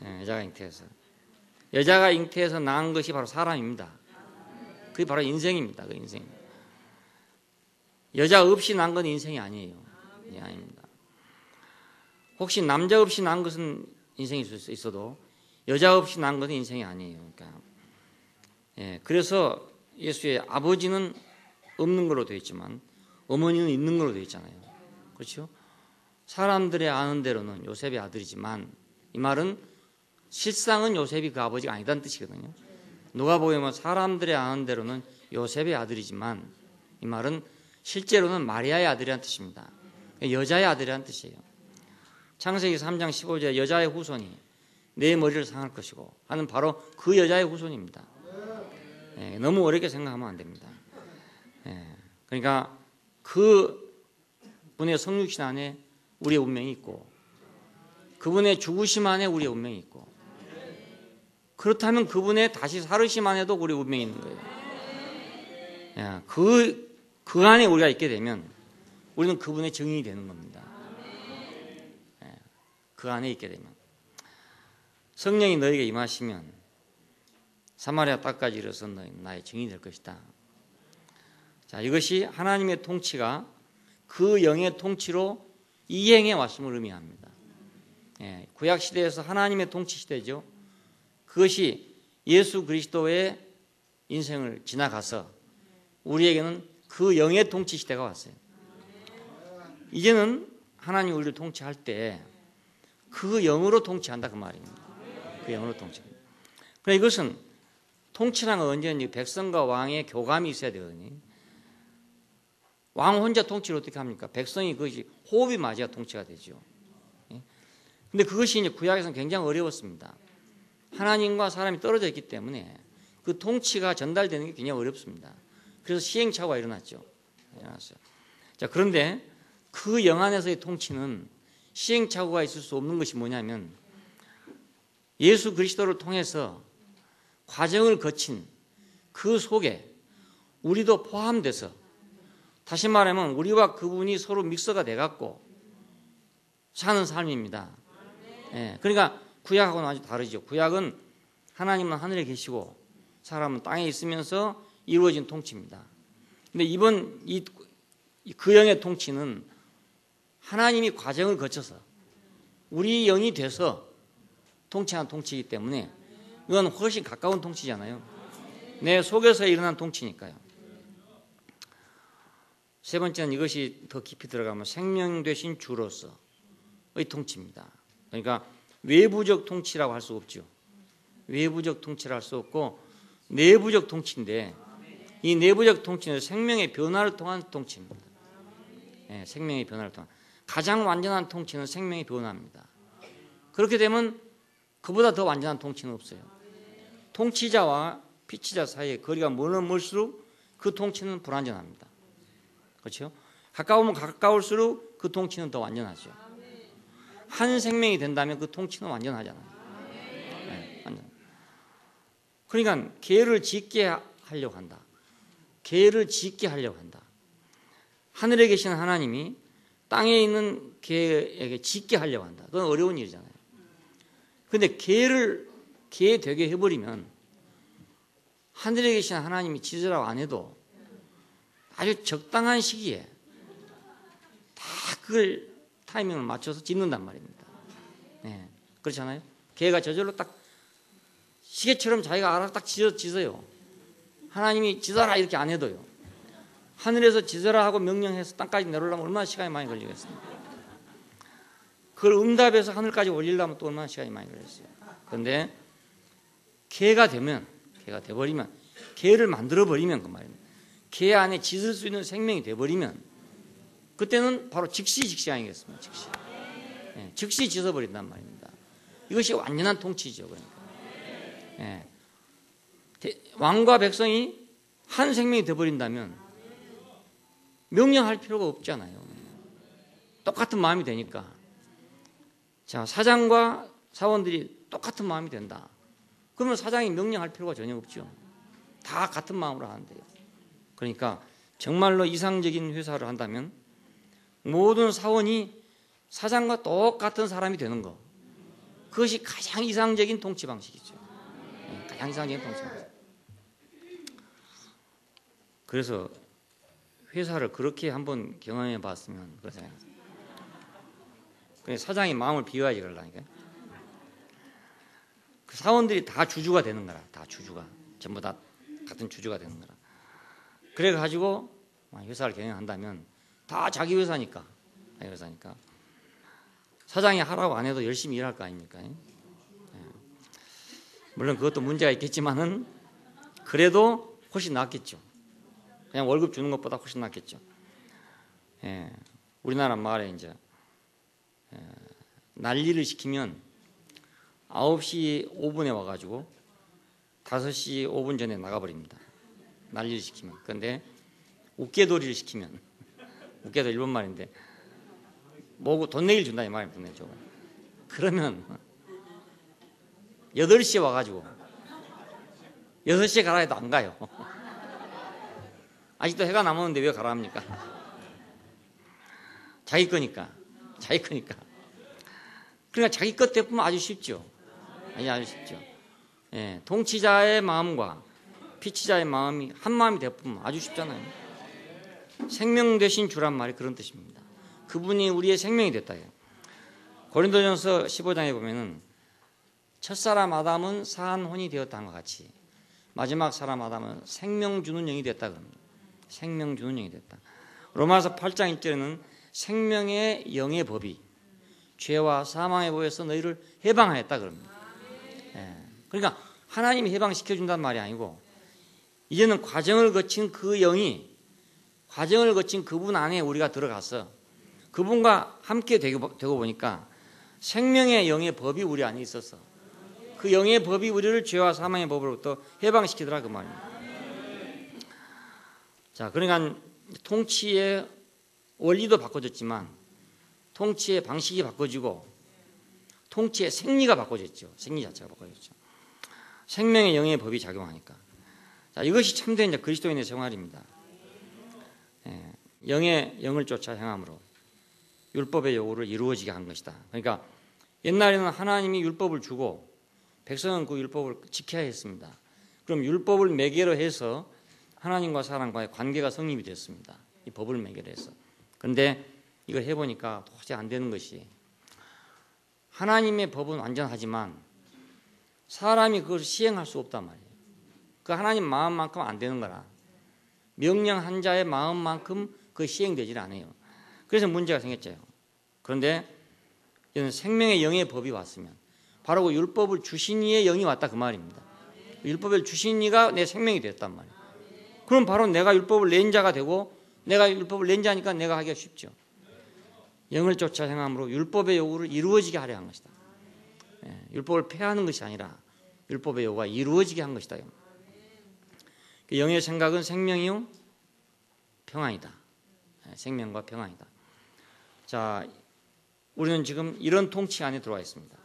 예, 여자가 잉태해서. 여자가 잉태해서 낳은 것이 바로 사람입니다. 그게 바로 인생입니다. 그 인생. 여자 없이 낳은 건 인생이 아니에요. 예, 아닙니다. 혹시 남자 없이 낳은 것은 인생이 있을 수 있어도 여자 없이 낳은 것은 인생이 아니에요. 그러니까. 예, 그래서 예수의 아버지는 없는 걸로 되어 있지만 어머니는 있는 걸로 되어 있잖아요. 그렇죠? 사람들의 아는 대로는 요셉의 아들이지만 이 말은 실상은 요셉이 그 아버지가 아니다는 뜻이거든요. 누가복음에 사람들의 아는 대로는 요셉의 아들이지만 이 말은 실제로는 마리아의 아들이라는 뜻입니다. 여자의 아들이라는 뜻이에요. 창세기 3장 15절에 여자의 후손이 내 머리를 상할 것이고 하는 바로 그 여자의 후손입니다. 예, 너무 어렵게 생각하면 안 됩니다. 예, 그러니까 그 분의 성육신 안에 우리의 운명이 있고 그분의 죽으심 안에 우리의 운명이 있고 그렇다면 그분의 다시 살으심 안에도 우리의 운명이 있는 거예요. 예, 그 안에 우리가 있게 되면 우리는 그분의 증인이 되는 겁니다. 예, 그 안에 있게 되면 성령이 너에게 임하시면 사마리아 땅까지 이르러서 너희는 나의 증인이 될 것이다. 자, 이것이 하나님의 통치가 그 영의 통치로 이행해 왔음을 의미합니다. 예, 구약 시대에서 하나님의 통치 시대죠. 그것이 예수 그리스도의 인생을 지나가서 우리에게는 그 영의 통치 시대가 왔어요. 이제는 하나님 우리를 통치할 때 그 영으로 통치한다 그 말입니다. 그 영으로 통치합니다. 그러니까 이것은 통치라는 건 언제든지 백성과 왕의 교감이 있어야 되거든요. 왕 혼자 통치를 어떻게 합니까? 백성이 그것이 호흡이 맞아야 통치가 되죠. 근데 그것이 이제 구약에서는 굉장히 어려웠습니다. 하나님과 사람이 떨어져 있기 때문에 그 통치가 전달되는 게 굉장히 어렵습니다. 그래서 시행착오가 일어났죠. 자, 그런데 그 영 안에서의 통치는 시행착오가 있을 수 없는 것이 뭐냐면 예수 그리스도를 통해서 과정을 거친 그 속에 우리도 포함돼서 다시 말하면 우리와 그분이 서로 믹서가 돼갖고 사는 삶입니다. 예, 그러니까 구약하고는 아주 다르죠. 구약은 하나님은 하늘에 계시고 사람은 땅에 있으면서 이루어진 통치입니다. 근데 이번 그 영의 통치는 하나님이 과정을 거쳐서 우리 영이 돼서 통치한 통치이기 때문에 이건 훨씬 가까운 통치잖아요. 내 속에서 일어난 통치니까요. 세 번째는 이것이 더 깊이 들어가면 생명 되신 주로서의 통치입니다. 그러니까 외부적 통치라고 할 수 없죠. 외부적 통치를 할 수 없고 내부적 통치인데 이 내부적 통치는 생명의 변화를 통한 통치입니다. 예, 생명의 변화를 통한. 가장 완전한 통치는 생명의 변화입니다. 그렇게 되면 그보다 더 완전한 통치는 없어요. 통치자와 피치자 사이에 거리가 멀수록 그 통치는 불완전합니다. 그렇죠? 가까우면 가까울수록 그 통치는 더 완전하죠. 한 생명이 된다면 그 통치는 완전하잖아요. 네, 완전. 그러니까 계를 짓게 하려고 한다. 계를 짓게 하려고 한다. 하늘에 계신 하나님이 땅에 있는 계에게 짓게 하려고 한다. 그건 어려운 일이잖아요. 그런데 계 되게 해버리면 하늘에 계신 하나님이 짓으라고 안 해도 아주 적당한 시기에 다 그걸 타이밍을 맞춰서 짓는단 말입니다. 네, 그렇잖아요. 개가 저절로 딱 시계처럼 자기가 알아서 딱 짓어요. 하나님이 짓어라 이렇게 안 해도요. 하늘에서 짓어라 하고 명령해서 땅까지 내려오려면 얼마나 시간이 많이 걸리겠습니까? 그걸 응답해서 하늘까지 올리려면 또 얼마나 시간이 많이 걸렸어요. 그런데 개가 돼버리면 개를 만들어버리면 그 말입니다. 개 안에 짓을 수 있는 생명이 돼버리면 그때는 바로 즉시 아니겠습니까? 즉시. 네, 즉시 짓어버린단 말입니다. 이것이 완전한 통치죠. 그러니까. 네. 왕과 백성이 한 생명이 돼버린다면 명령할 필요가 없잖아요. 똑같은 마음이 되니까. 자, 사장과 사원들이 똑같은 마음이 된다. 그러면 사장이 명령할 필요가 전혀 없죠. 다 같은 마음으로 하는데요. 그러니까 정말로 이상적인 회사를 한다면 모든 사원이 사장과 똑같은 사람이 되는 거. 그것이 가장 이상적인 통치 방식이죠. 가장 이상적인 통치 방식. 그래서 회사를 그렇게 한번 경험해 봤으면 그러잖아요. 사장이 마음을 비워야지 그러려니까요. 그 사원들이 다 주주가 되는 거라. 다 주주가. 전부 다 같은 주주가 되는 거라. 그래가지고 회사를 경영한다면 다 자기 회사니까. 사장이 하라고 안 해도 열심히 일할 거 아닙니까? 물론 그것도 문제가 있겠지만은 그래도 훨씬 낫겠죠. 그냥 월급 주는 것보다 훨씬 낫겠죠. 우리나라 말에 이제 난리를 시키면 9시 5분에 와가지고 5시 5분 전에 나가버립니다. 난리를 시키면. 그런데 웃개돌이를 시키면 웃개도 일본 말인데 뭐고 돈 내기를 준다 이 말입니다. 돈 내줘. 그러면 8시에 와가지고 6시에 가라 해도 안 가요. 아직도 해가 남았는데 왜 가라 합니까? 자기 거니까. 그러니까 자기 것 되면 아주 쉽죠. 아주 쉽죠. 예, 통치자의 마음과 피치자의 마음이 한 마음이 되면 아주 쉽잖아요. 생명 되신 주란 말이 그런 뜻입니다. 그분이 우리의 생명이 됐다. 고린도전서 15장에 보면은 첫사람 아담은 사한 혼이 되었다는 것 같이 마지막 사람 아담은 생명 주는 영이 됐다 그럽니다. 생명 주는 영이 됐다. 로마서 8장 1절에는 생명의 영의 법이 죄와 사망의 법에서 너희를 해방하였다 그럽니다. 그러니까 하나님이 해방시켜준다는 말이 아니고 이제는 과정을 거친 그분 안에 우리가 들어가서 그분과 함께 되고 보니까 생명의 영의 법이 우리 안에 있어서 그 영의 법이 우리를 죄와 사망의 법으로부터 해방시키더라 그 말입니다. 자, 그러니까 통치의 원리도 바꿔졌지만 통치의 방식이 바꿔지고 통치의 생리가 바꿔졌죠. 생리 자체가 바꿔졌죠. 생명의 영의 법이 작용하니까. 자, 이것이 참된 이제 그리스도인의 생활입니다. 영을 쫓아 행함으로 율법의 요구를 이루어지게 한 것이다. 그러니까 옛날에는 하나님이 율법을 주고 백성은 그 율법을 지켜야 했습니다. 그럼 율법을 매개로 해서 하나님과 사람과의 관계가 성립이 됐습니다. 이 법을 매개로 해서. 그런데 이걸 해보니까 도저히 안 되는 것이 하나님의 법은 완전하지만 사람이 그걸 시행할 수 없단 말이에요. 그 하나님 마음만큼 안 되는 거라. 명령한 자의 마음만큼 그 시행되질 않아요. 그래서 문제가 생겼죠. 그런데 이는 생명의 영의 법이 왔으면 바로 그 율법을 주신 이의 영이 왔다 그 말입니다. 율법을 주신 이가 내 생명이 됐단 말이에요. 그럼 바로 내가 율법을 낸 자가 되고 내가 율법을 낸 자니까 내가 하기가 쉽죠. 영을 쫓아 행함으로 율법의 요구를 이루어지게 하려 한 것이다. 율법을 폐하는 것이 아니라 율법의 요구가 이루어지게 한 것이다. 영의 생각은 생명이요 평안이다. 생명과 평안이다. 자, 우리는 지금 이런 통치 안에 들어와 있습니다.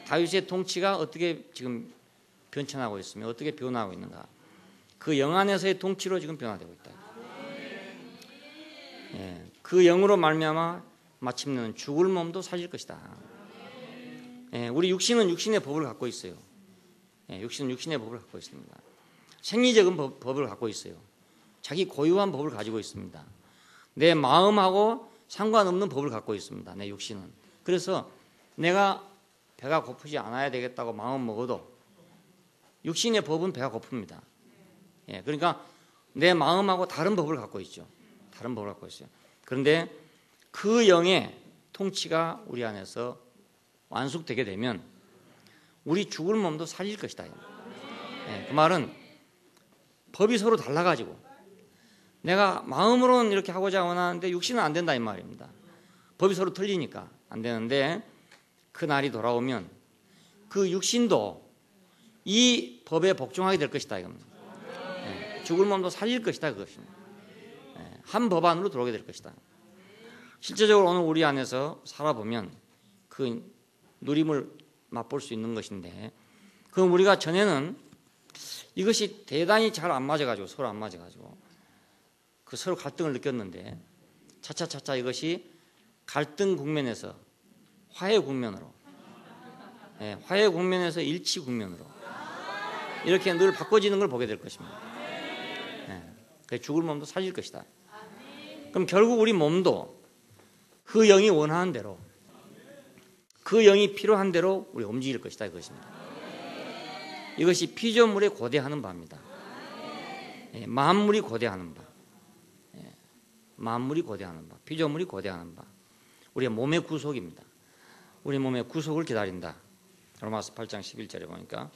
다윗의 통치가 어떻게 지금 변천하고 있으며 어떻게 변화하고 있는가? 그 영 안에서의 통치로 지금 변화되고 있다. 그 영으로 말미암아 마침내는 죽을 몸도 살릴 것이다. 우리 육신은 육신의 법을 갖고 있어요. 육신은 육신의 법을 갖고 있습니다. 생리적인 법을 갖고 있어요. 자기 고유한 법을 가지고 있습니다. 내 마음하고 상관없는 법을 갖고 있습니다. 내 육신은. 그래서 내가 배가 고프지 않아야 되겠다고 마음 먹어도 육신의 법은 배가 고픕니다. 그러니까 내 마음하고 다른 법을 갖고 있죠. 다른 법을 갖고 있어요. 그런데 그 영의 통치가 우리 안에서 완숙되게 되면 우리 죽을 몸도 살릴 것이다. 그 말은 법이 서로 달라가지고 내가 마음으로는 이렇게 하고자 원하는데 육신은 안 된다 이 말입니다. 법이 서로 틀리니까 안 되는데 그 날이 돌아오면 그 육신도 이 법에 복종하게 될 것이다 이겁니다. 죽을 몸도 살릴 것이다 그것입니다. 한 법 안으로 들어오게 될 것이다. 실제적으로 오늘 우리 안에서 살아보면 그 누림을 맛볼 수 있는 것인데 그럼 우리가 전에는 이것이 대단히 잘 안 맞아가지고 서로 안 맞아가지고 그 서로 갈등을 느꼈는데 차차차차 이것이 갈등 국면에서 화해 국면으로 화해 국면에서 일치 국면으로 이렇게 늘 바꿔지는 걸 보게 될 것입니다. 죽을 몸도 살릴 것이다. 그럼 결국 우리 몸도 그 영이 원하는 대로 그 영이 필요한 대로 우리가 움직일 것이다 이것입니다. 이것이 피조물에 고대하는 바입니다. 만물이 고대하는 바, 만물이 고대하는 바, 피조물이 고대하는 바. 우리의 몸의 구속입니다. 우리 몸의 구속을 기다린다. 로마서 8장 11절에 보니까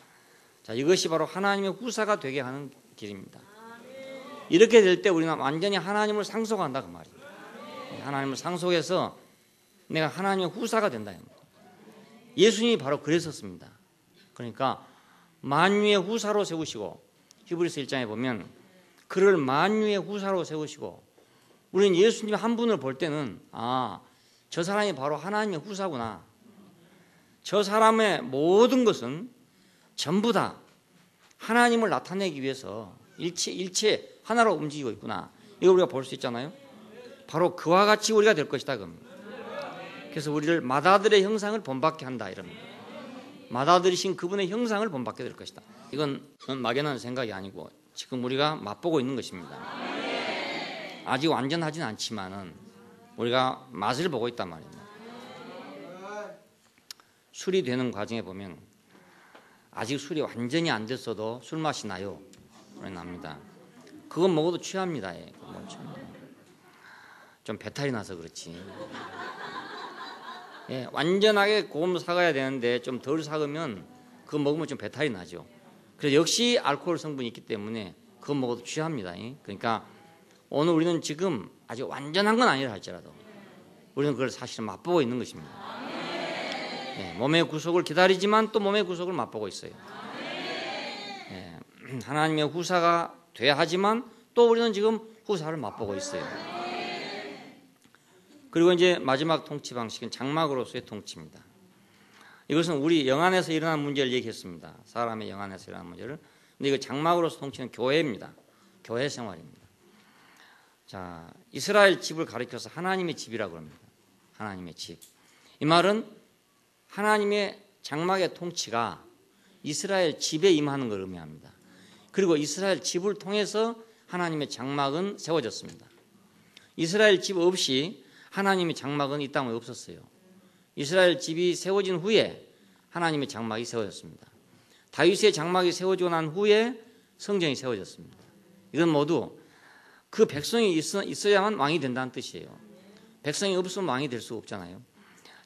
자 이것이 바로 하나님의 후사가 되게 하는 길입니다. 이렇게 될 때 우리는 완전히 하나님을 상속한다 그 말입니다. 하나님을 상속해서 내가 하나님의 후사가 된다. 예수님이 바로 그랬었습니다. 그러니까 만유의 후사로 세우시고 히브리서 1장에 보면 그를 만유의 후사로 세우시고 우리는 예수님 한 분을 볼 때는 저 사람이 바로 하나님의 후사구나. 저 사람의 모든 것은 전부 다 하나님을 나타내기 위해서 일체 하나로 움직이고 있구나. 이걸 우리가 볼 수 있잖아요. 바로 그와 같이 우리가 될 것이다. 그래서 우리를 맏아들의 형상을 본받게 한다 이럽니다. 맏아들이신 그분의 형상을 본받게 될 것이다. 이건 막연한 생각이 아니고 지금 우리가 맛보고 있는 것입니다. 아직 완전하진 않지만은 우리가 맛을 보고 있단 말입니다. 술이 되는 과정에 보면 아직 술이 완전히 안 됐어도 술 맛이 나요. 납니다. 그건 먹어도 취합니다. 좀 배탈이 나서 그렇지. 완전하게 고음 사가야 되는데 좀 덜 사으면 그거 먹으면 좀 배탈이 나죠. 그래서 역시 알코올 성분이 있기 때문에 그거 먹어도 취합니다. 그러니까 오늘 우리는 지금 아직 완전한 건 아니라 할지라도 우리는 그걸 사실은 맛보고 있는 것입니다. 몸의 구속을 기다리지만 또 몸의 구속을 맛보고 있어요. 하나님의 후사가 돼야 하지만 또 우리는 지금 후사를 맛보고 있어요. 그리고 이제 마지막 통치 방식은 장막으로서의 통치입니다. 이것은 우리 영 안에서 일어나는 문제를 얘기했습니다. 사람의 영 안에서 일어나는 문제를. 근데 이거 장막으로서 통치는 교회입니다. 교회 생활입니다. 자, 이스라엘 집을 가리켜서 하나님의 집이라고 합니다. 하나님의 집. 이 말은 하나님의 장막의 통치가 이스라엘 집에 임하는 걸 의미합니다. 그리고 이스라엘 집을 통해서 하나님의 장막은 세워졌습니다. 이스라엘 집 없이 하나님의 장막은 이 땅에 없었어요. 이스라엘 집이 세워진 후에 하나님의 장막이 세워졌습니다. 다윗의 장막이 세워지고 난 후에 성전이 세워졌습니다. 이건 모두 그 백성이 있어야만 왕이 된다는 뜻이에요. 백성이 없으면 왕이 될 수 없잖아요.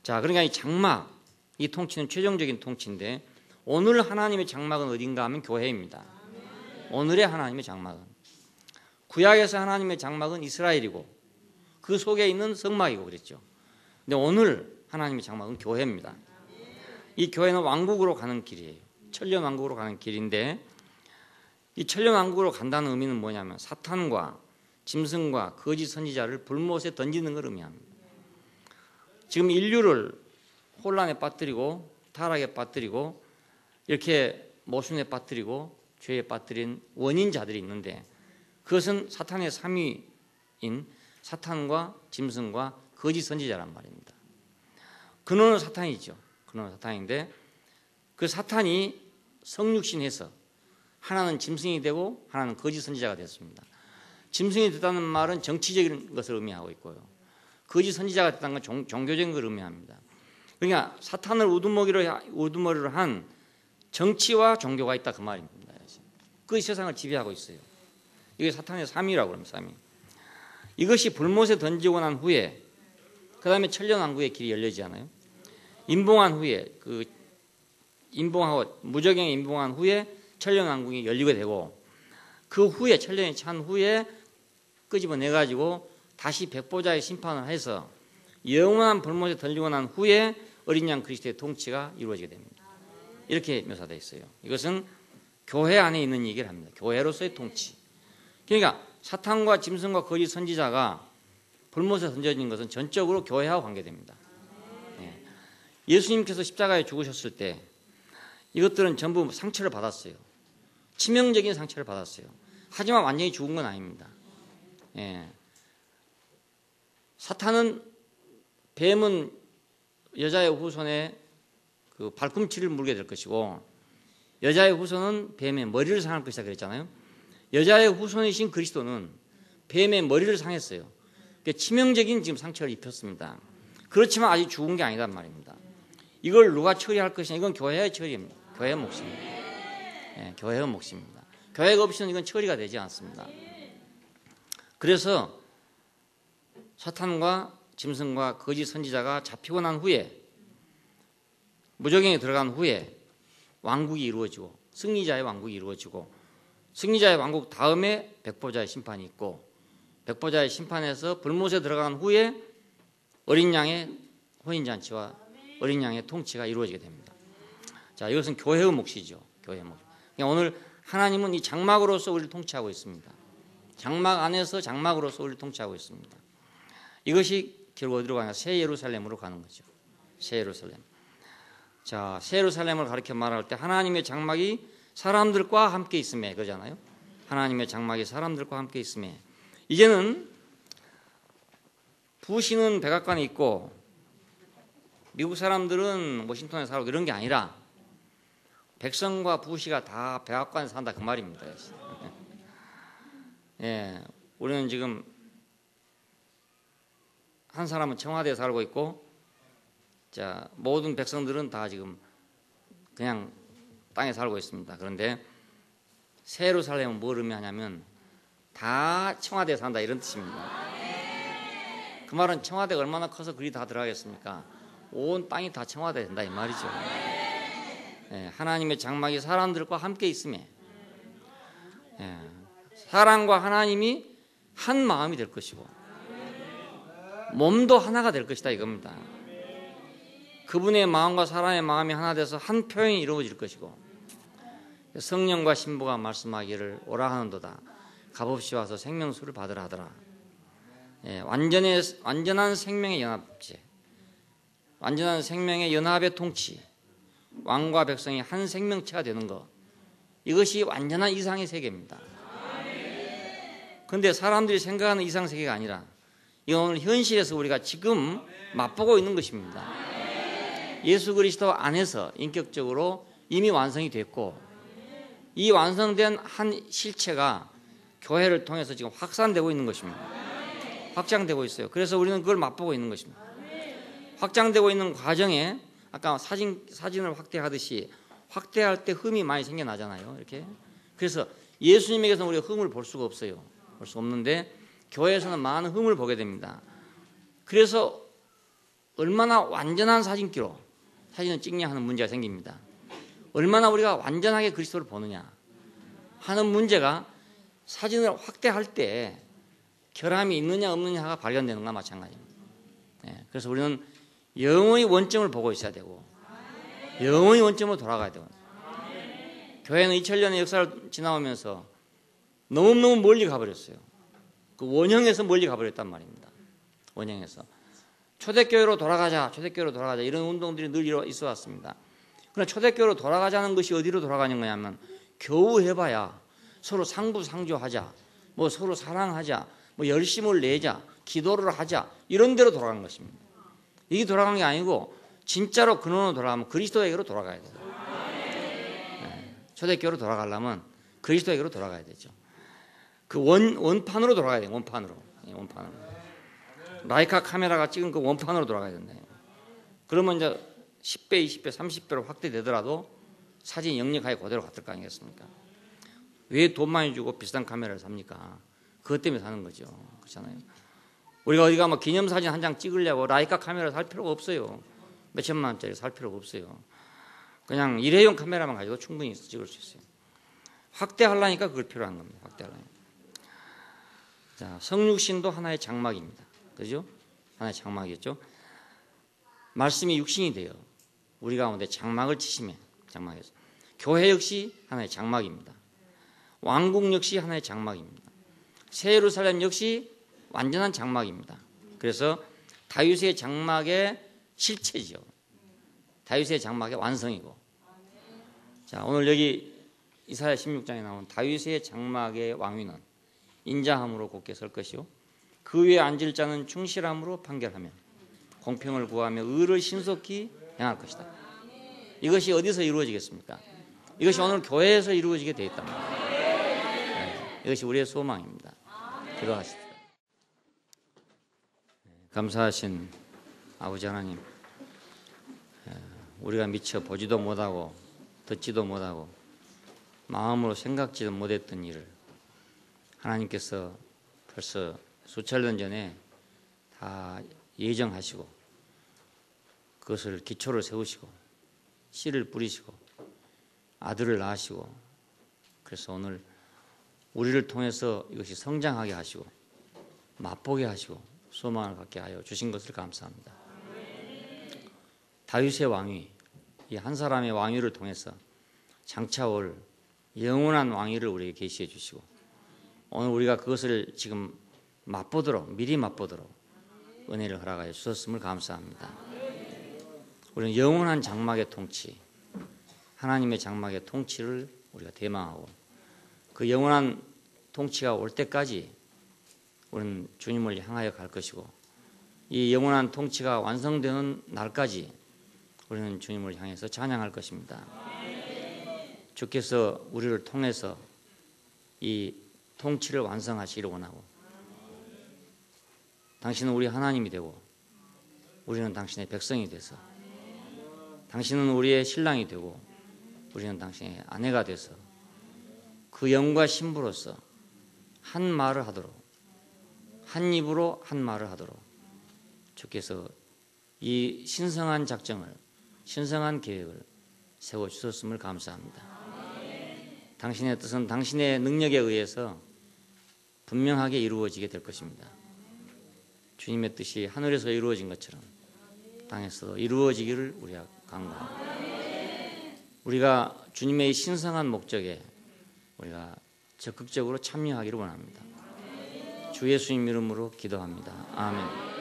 자, 그러니까 이 장막, 이 통치는 최종적인 통치인데 오늘 하나님의 장막은 어딘가 하면 교회입니다. 오늘의 하나님의 장막은. 구약에서 하나님의 장막은 이스라엘이고 그 속에 있는 성막이고 그랬죠. 근데 오늘 하나님의 장막은 교회입니다. 이 교회는 왕국으로 가는 길이에요. 천년 왕국으로 가는 길인데 이 천년 왕국으로 간다는 의미는 뭐냐면 사탄과 짐승과 거짓 선지자를 불못에 던지는 걸 의미합니다. 지금 인류를 혼란에 빠뜨리고 타락에 빠뜨리고 이렇게 모순에 빠뜨리고 죄에 빠뜨린 원인자들이 있는데 그것은 사탄의 3위인 사탄과 짐승과 거짓 선지자란 말입니다. 근원은 사탄이죠. 근원은 사탄인데 그 사탄이 성육신해서 하나는 짐승이 되고 하나는 거짓 선지자가 됐습니다. 짐승이 됐다는 말은 정치적인 것을 의미하고 있고요. 거짓 선지자가 됐다는 건 종교적인 걸 의미합니다. 그러니까 사탄을 우두머리로 한 정치와 종교가 있다 그 말입니다. 그 세상을 지배하고 있어요. 이게 사탄의 3위라고 합니다. 3위. 이것이 불못에 던지고 난 후에 그 다음에 천년왕국의 길이 열리지 않아요? 임봉한 후에 임봉하고 무적행에 임봉한 후에 천년왕국이 열리게 되고 그 후에 천년이 찬 후에 끄집어내 가지고 다시 백보자의 심판을 해서 영원한 불못에 던지고 난 후에 어린 양 그리스도의 통치가 이루어지게 됩니다. 이렇게 묘사되어 있어요. 이것은 교회 안에 있는 얘기를 합니다. 교회로서의 통치. 그러니까 사탄과 짐승과 거짓 선지자가 불못에 던져진 것은 전적으로 교회와 관계됩니다. 예수님께서 십자가에 죽으셨을 때 이것들은 전부 상처를 받았어요. 치명적인 상처를 받았어요. 하지만 완전히 죽은 건 아닙니다. 사탄은 뱀은 여자의 후손에 그 발꿈치를 물게 될 것이고 여자의 후손은 뱀의 머리를 상할 것이다 그랬잖아요. 여자의 후손이신 그리스도는 뱀의 머리를 상했어요. 그러니까 치명적인 지금 상처를 입혔습니다. 그렇지만 아직 죽은 게 아니란 말입니다. 이걸 누가 처리할 것이냐? 이건 교회의 처리입니다. 교회의 몫입니다. 교회의 몫입니다. 교회가 없이는 이건 처리가 되지 않습니다. 그래서 사탄과 짐승과 거짓 선지자가 잡히고 난 후에 무적행에 들어간 후에 왕국이 이루어지고 승리자의 왕국이 이루어지고 승리자의 왕국 다음에 백보자의 심판이 있고 백보자의 심판에서 불못에 들어간 후에 어린 양의 혼인잔치와 어린 양의 통치가 이루어지게 됩니다. 자, 이것은 교회의 몫이죠. 교회의 몫. 그러니까 오늘 하나님은 이 장막으로서 우리를 통치하고 있습니다. 장막 안에서 장막으로서 우리를 통치하고 있습니다. 이것이 결국 어디로 가냐? 새 예루살렘으로 가는 거죠. 새 예루살렘. 자, 새 예루살렘을 가리켜 말할 때 하나님의 장막이 사람들과 함께 있음에 그러잖아요. 하나님의 장막이 사람들과 함께 있음에 이제는 부시는 백악관에 있고 미국 사람들은 워싱턴에 살고 이런 게 아니라 백성과 부시가 다 백악관에 산다 그 말입니다. 우리는 지금 한 사람은 청와대에 살고 있고 자, 모든 백성들은 다 지금 그냥 땅에 살고 있습니다. 그런데 새 예루살렘은 뭘 의미하냐면 다 청와대에 산다 이런 뜻입니다. 그 말은 청와대가 얼마나 커서 그리 다 들어가겠습니까? 온 땅이 다 청와대에 된다 이 말이죠. 하나님의 장막이 사람들과 함께 있음에 사람과 하나님이 한 마음이 될 것이고 몸도 하나가 될 것이다 이겁니다. 그분의 마음과 사람의 마음이 하나 돼서 한 표현이 이루어질 것이고 성령과 신부가 말씀하기를 오라 하는도다 값없이 와서 생명수를 받으라 하더라. 완전한 생명의 연합체, 완전한 생명의 연합의 통치, 왕과 백성이 한 생명체가 되는 것, 이것이 완전한 이상의 세계입니다. 그런데 사람들이 생각하는 이상 세계가 아니라 이건 오늘 현실에서 우리가 지금 맛보고 있는 것입니다. 예수 그리스도 안에서 인격적으로 이미 완성이 됐고 이 완성된 한 실체가 교회를 통해서 지금 확산되고 있는 것입니다. 확장되고 있어요. 그래서 우리는 그걸 맛보고 있는 것입니다. 확장되고 있는 과정에 아까 사진을 확대하듯이 확대할 때 흠이 많이 생겨나잖아요. 이렇게. 그래서 예수님에게서는 우리가 흠을 볼 수가 없어요. 볼 수 없는데 교회에서는 많은 흠을 보게 됩니다. 그래서 얼마나 완전한 사진기로 사진을 찍냐 하는 문제가 생깁니다. 얼마나 우리가 완전하게 그리스도를 보느냐. 하는 문제가 사진을 확대할 때 결함이 있느냐 없느냐가 발견되는 것과 마찬가지입니다. 그래서 우리는 영원히 원점을 보고 있어야 되고 영원히 원점으로 돌아가야 되고 교회는 2000년의 역사를 지나오면서 너무너무 멀리 가버렸어요. 그 원형에서 멀리 가버렸단 말입니다. 원형에서 초대교회로 돌아가자, 초대교회로 돌아가자 이런 운동들이 늘 있어 왔습니다. 그러나 초대교회로 돌아가자는 것이 어디로 돌아가는 거냐면 겨우 해봐야 서로 상부상조하자, 뭐 서로 사랑하자, 뭐 열심을 내자, 기도를 하자 이런 데로 돌아가는 것입니다. 이게 돌아가는 게 아니고 진짜로 근원으로 돌아가면 그리스도에게로 돌아가야 돼요. 초대교회로 돌아가려면 그리스도에게로 돌아가야 되죠. 그 원판으로 돌아가야 돼요. 원판으로. 라이카 카메라가 찍은 그 원판으로 돌아가야 된다. 그러면 이제 10배, 20배, 30배로 확대되더라도 사진이 역력하게 그대로 같을 거 아니겠습니까? 왜 돈 많이 주고 비싼 카메라를 삽니까? 그것 때문에 사는 거죠. 그렇잖아요. 우리가 어디 가면 기념사진 한 장 찍으려고 라이카 카메라 살 필요가 없어요. 몇천만 원짜리 살 필요가 없어요. 그냥 일회용 카메라만 가지고 충분히 찍을 수 있어요. 확대하려니까 그걸 필요한 겁니다. 확대하려니까. 자, 성육신도 하나의 장막입니다. 그죠? 하나의 장막이었죠. 말씀이 육신이 돼요. 우리 가운데 장막을 치시면 장막에서. 교회 역시 하나의 장막입니다. 왕국 역시 하나의 장막입니다. 새 예루살렘 역시 완전한 장막입니다. 그래서 다윗의 장막의 실체죠. 다윗의 장막의 완성이고. 자, 오늘 여기 이사야 16장에 나온 다윗의 장막의 왕위는 인자함으로 굳게 설 것이요 그 위에 앉을 자는 충실함으로 판결하며 공평을 구하며 의를 신속히 행할 것이다. 이것이 어디서 이루어지겠습니까? 이것이 오늘 교회에서 이루어지게 되어 있단 말이에요. 이것이 우리의 소망입니다. 기도하십시다. 감사하신 아버지 하나님, 우리가 미처 보지도 못하고 듣지도 못하고 마음으로 생각지도 못했던 일을 하나님께서 벌써 수천 년 전에 다 예정하시고 그것을 기초를 세우시고 씨를 뿌리시고 아들을 낳으시고 그래서 오늘 우리를 통해서 이것이 성장하게 하시고 맛보게 하시고 소망을 갖게 하여 주신 것을 감사합니다. 다윗의 왕위, 이 한 사람의 왕위를 통해서 장차올 영원한 왕위를 우리에게 계시해 주시고 오늘 우리가 그것을 지금 맛보도록 미리 맛보도록 은혜를 허락하여 주셨음을 감사합니다. 우리는 영원한 장막의 통치, 하나님의 장막의 통치를 우리가 대망하고 그 영원한 통치가 올 때까지 우리는 주님을 향하여 갈 것이고 이 영원한 통치가 완성되는 날까지 우리는 주님을 향해서 찬양할 것입니다. 주께서 우리를 통해서 이 통치를 완성하시기를 원하고 당신은 우리 하나님이 되고 우리는 당신의 백성이 돼서 당신은 우리의 신랑이 되고 우리는 당신의 아내가 돼서 그 영과 신부로서 한 말을 하도록 한 입으로 한 말을 하도록 주께서 이 신성한 작정을 신성한 계획을 세워주셨음을 감사합니다. 당신의 뜻은 당신의 능력에 의해서 분명하게 이루어지게 될 것입니다. 주님의 뜻이 하늘에서 이루어진 것처럼 땅에서도 이루어지기를 우리가 간구합니다. 우리가 주님의 신성한 목적에 우리가 적극적으로 참여하기를 원합니다. 주 예수님 이름으로 기도합니다. 아멘.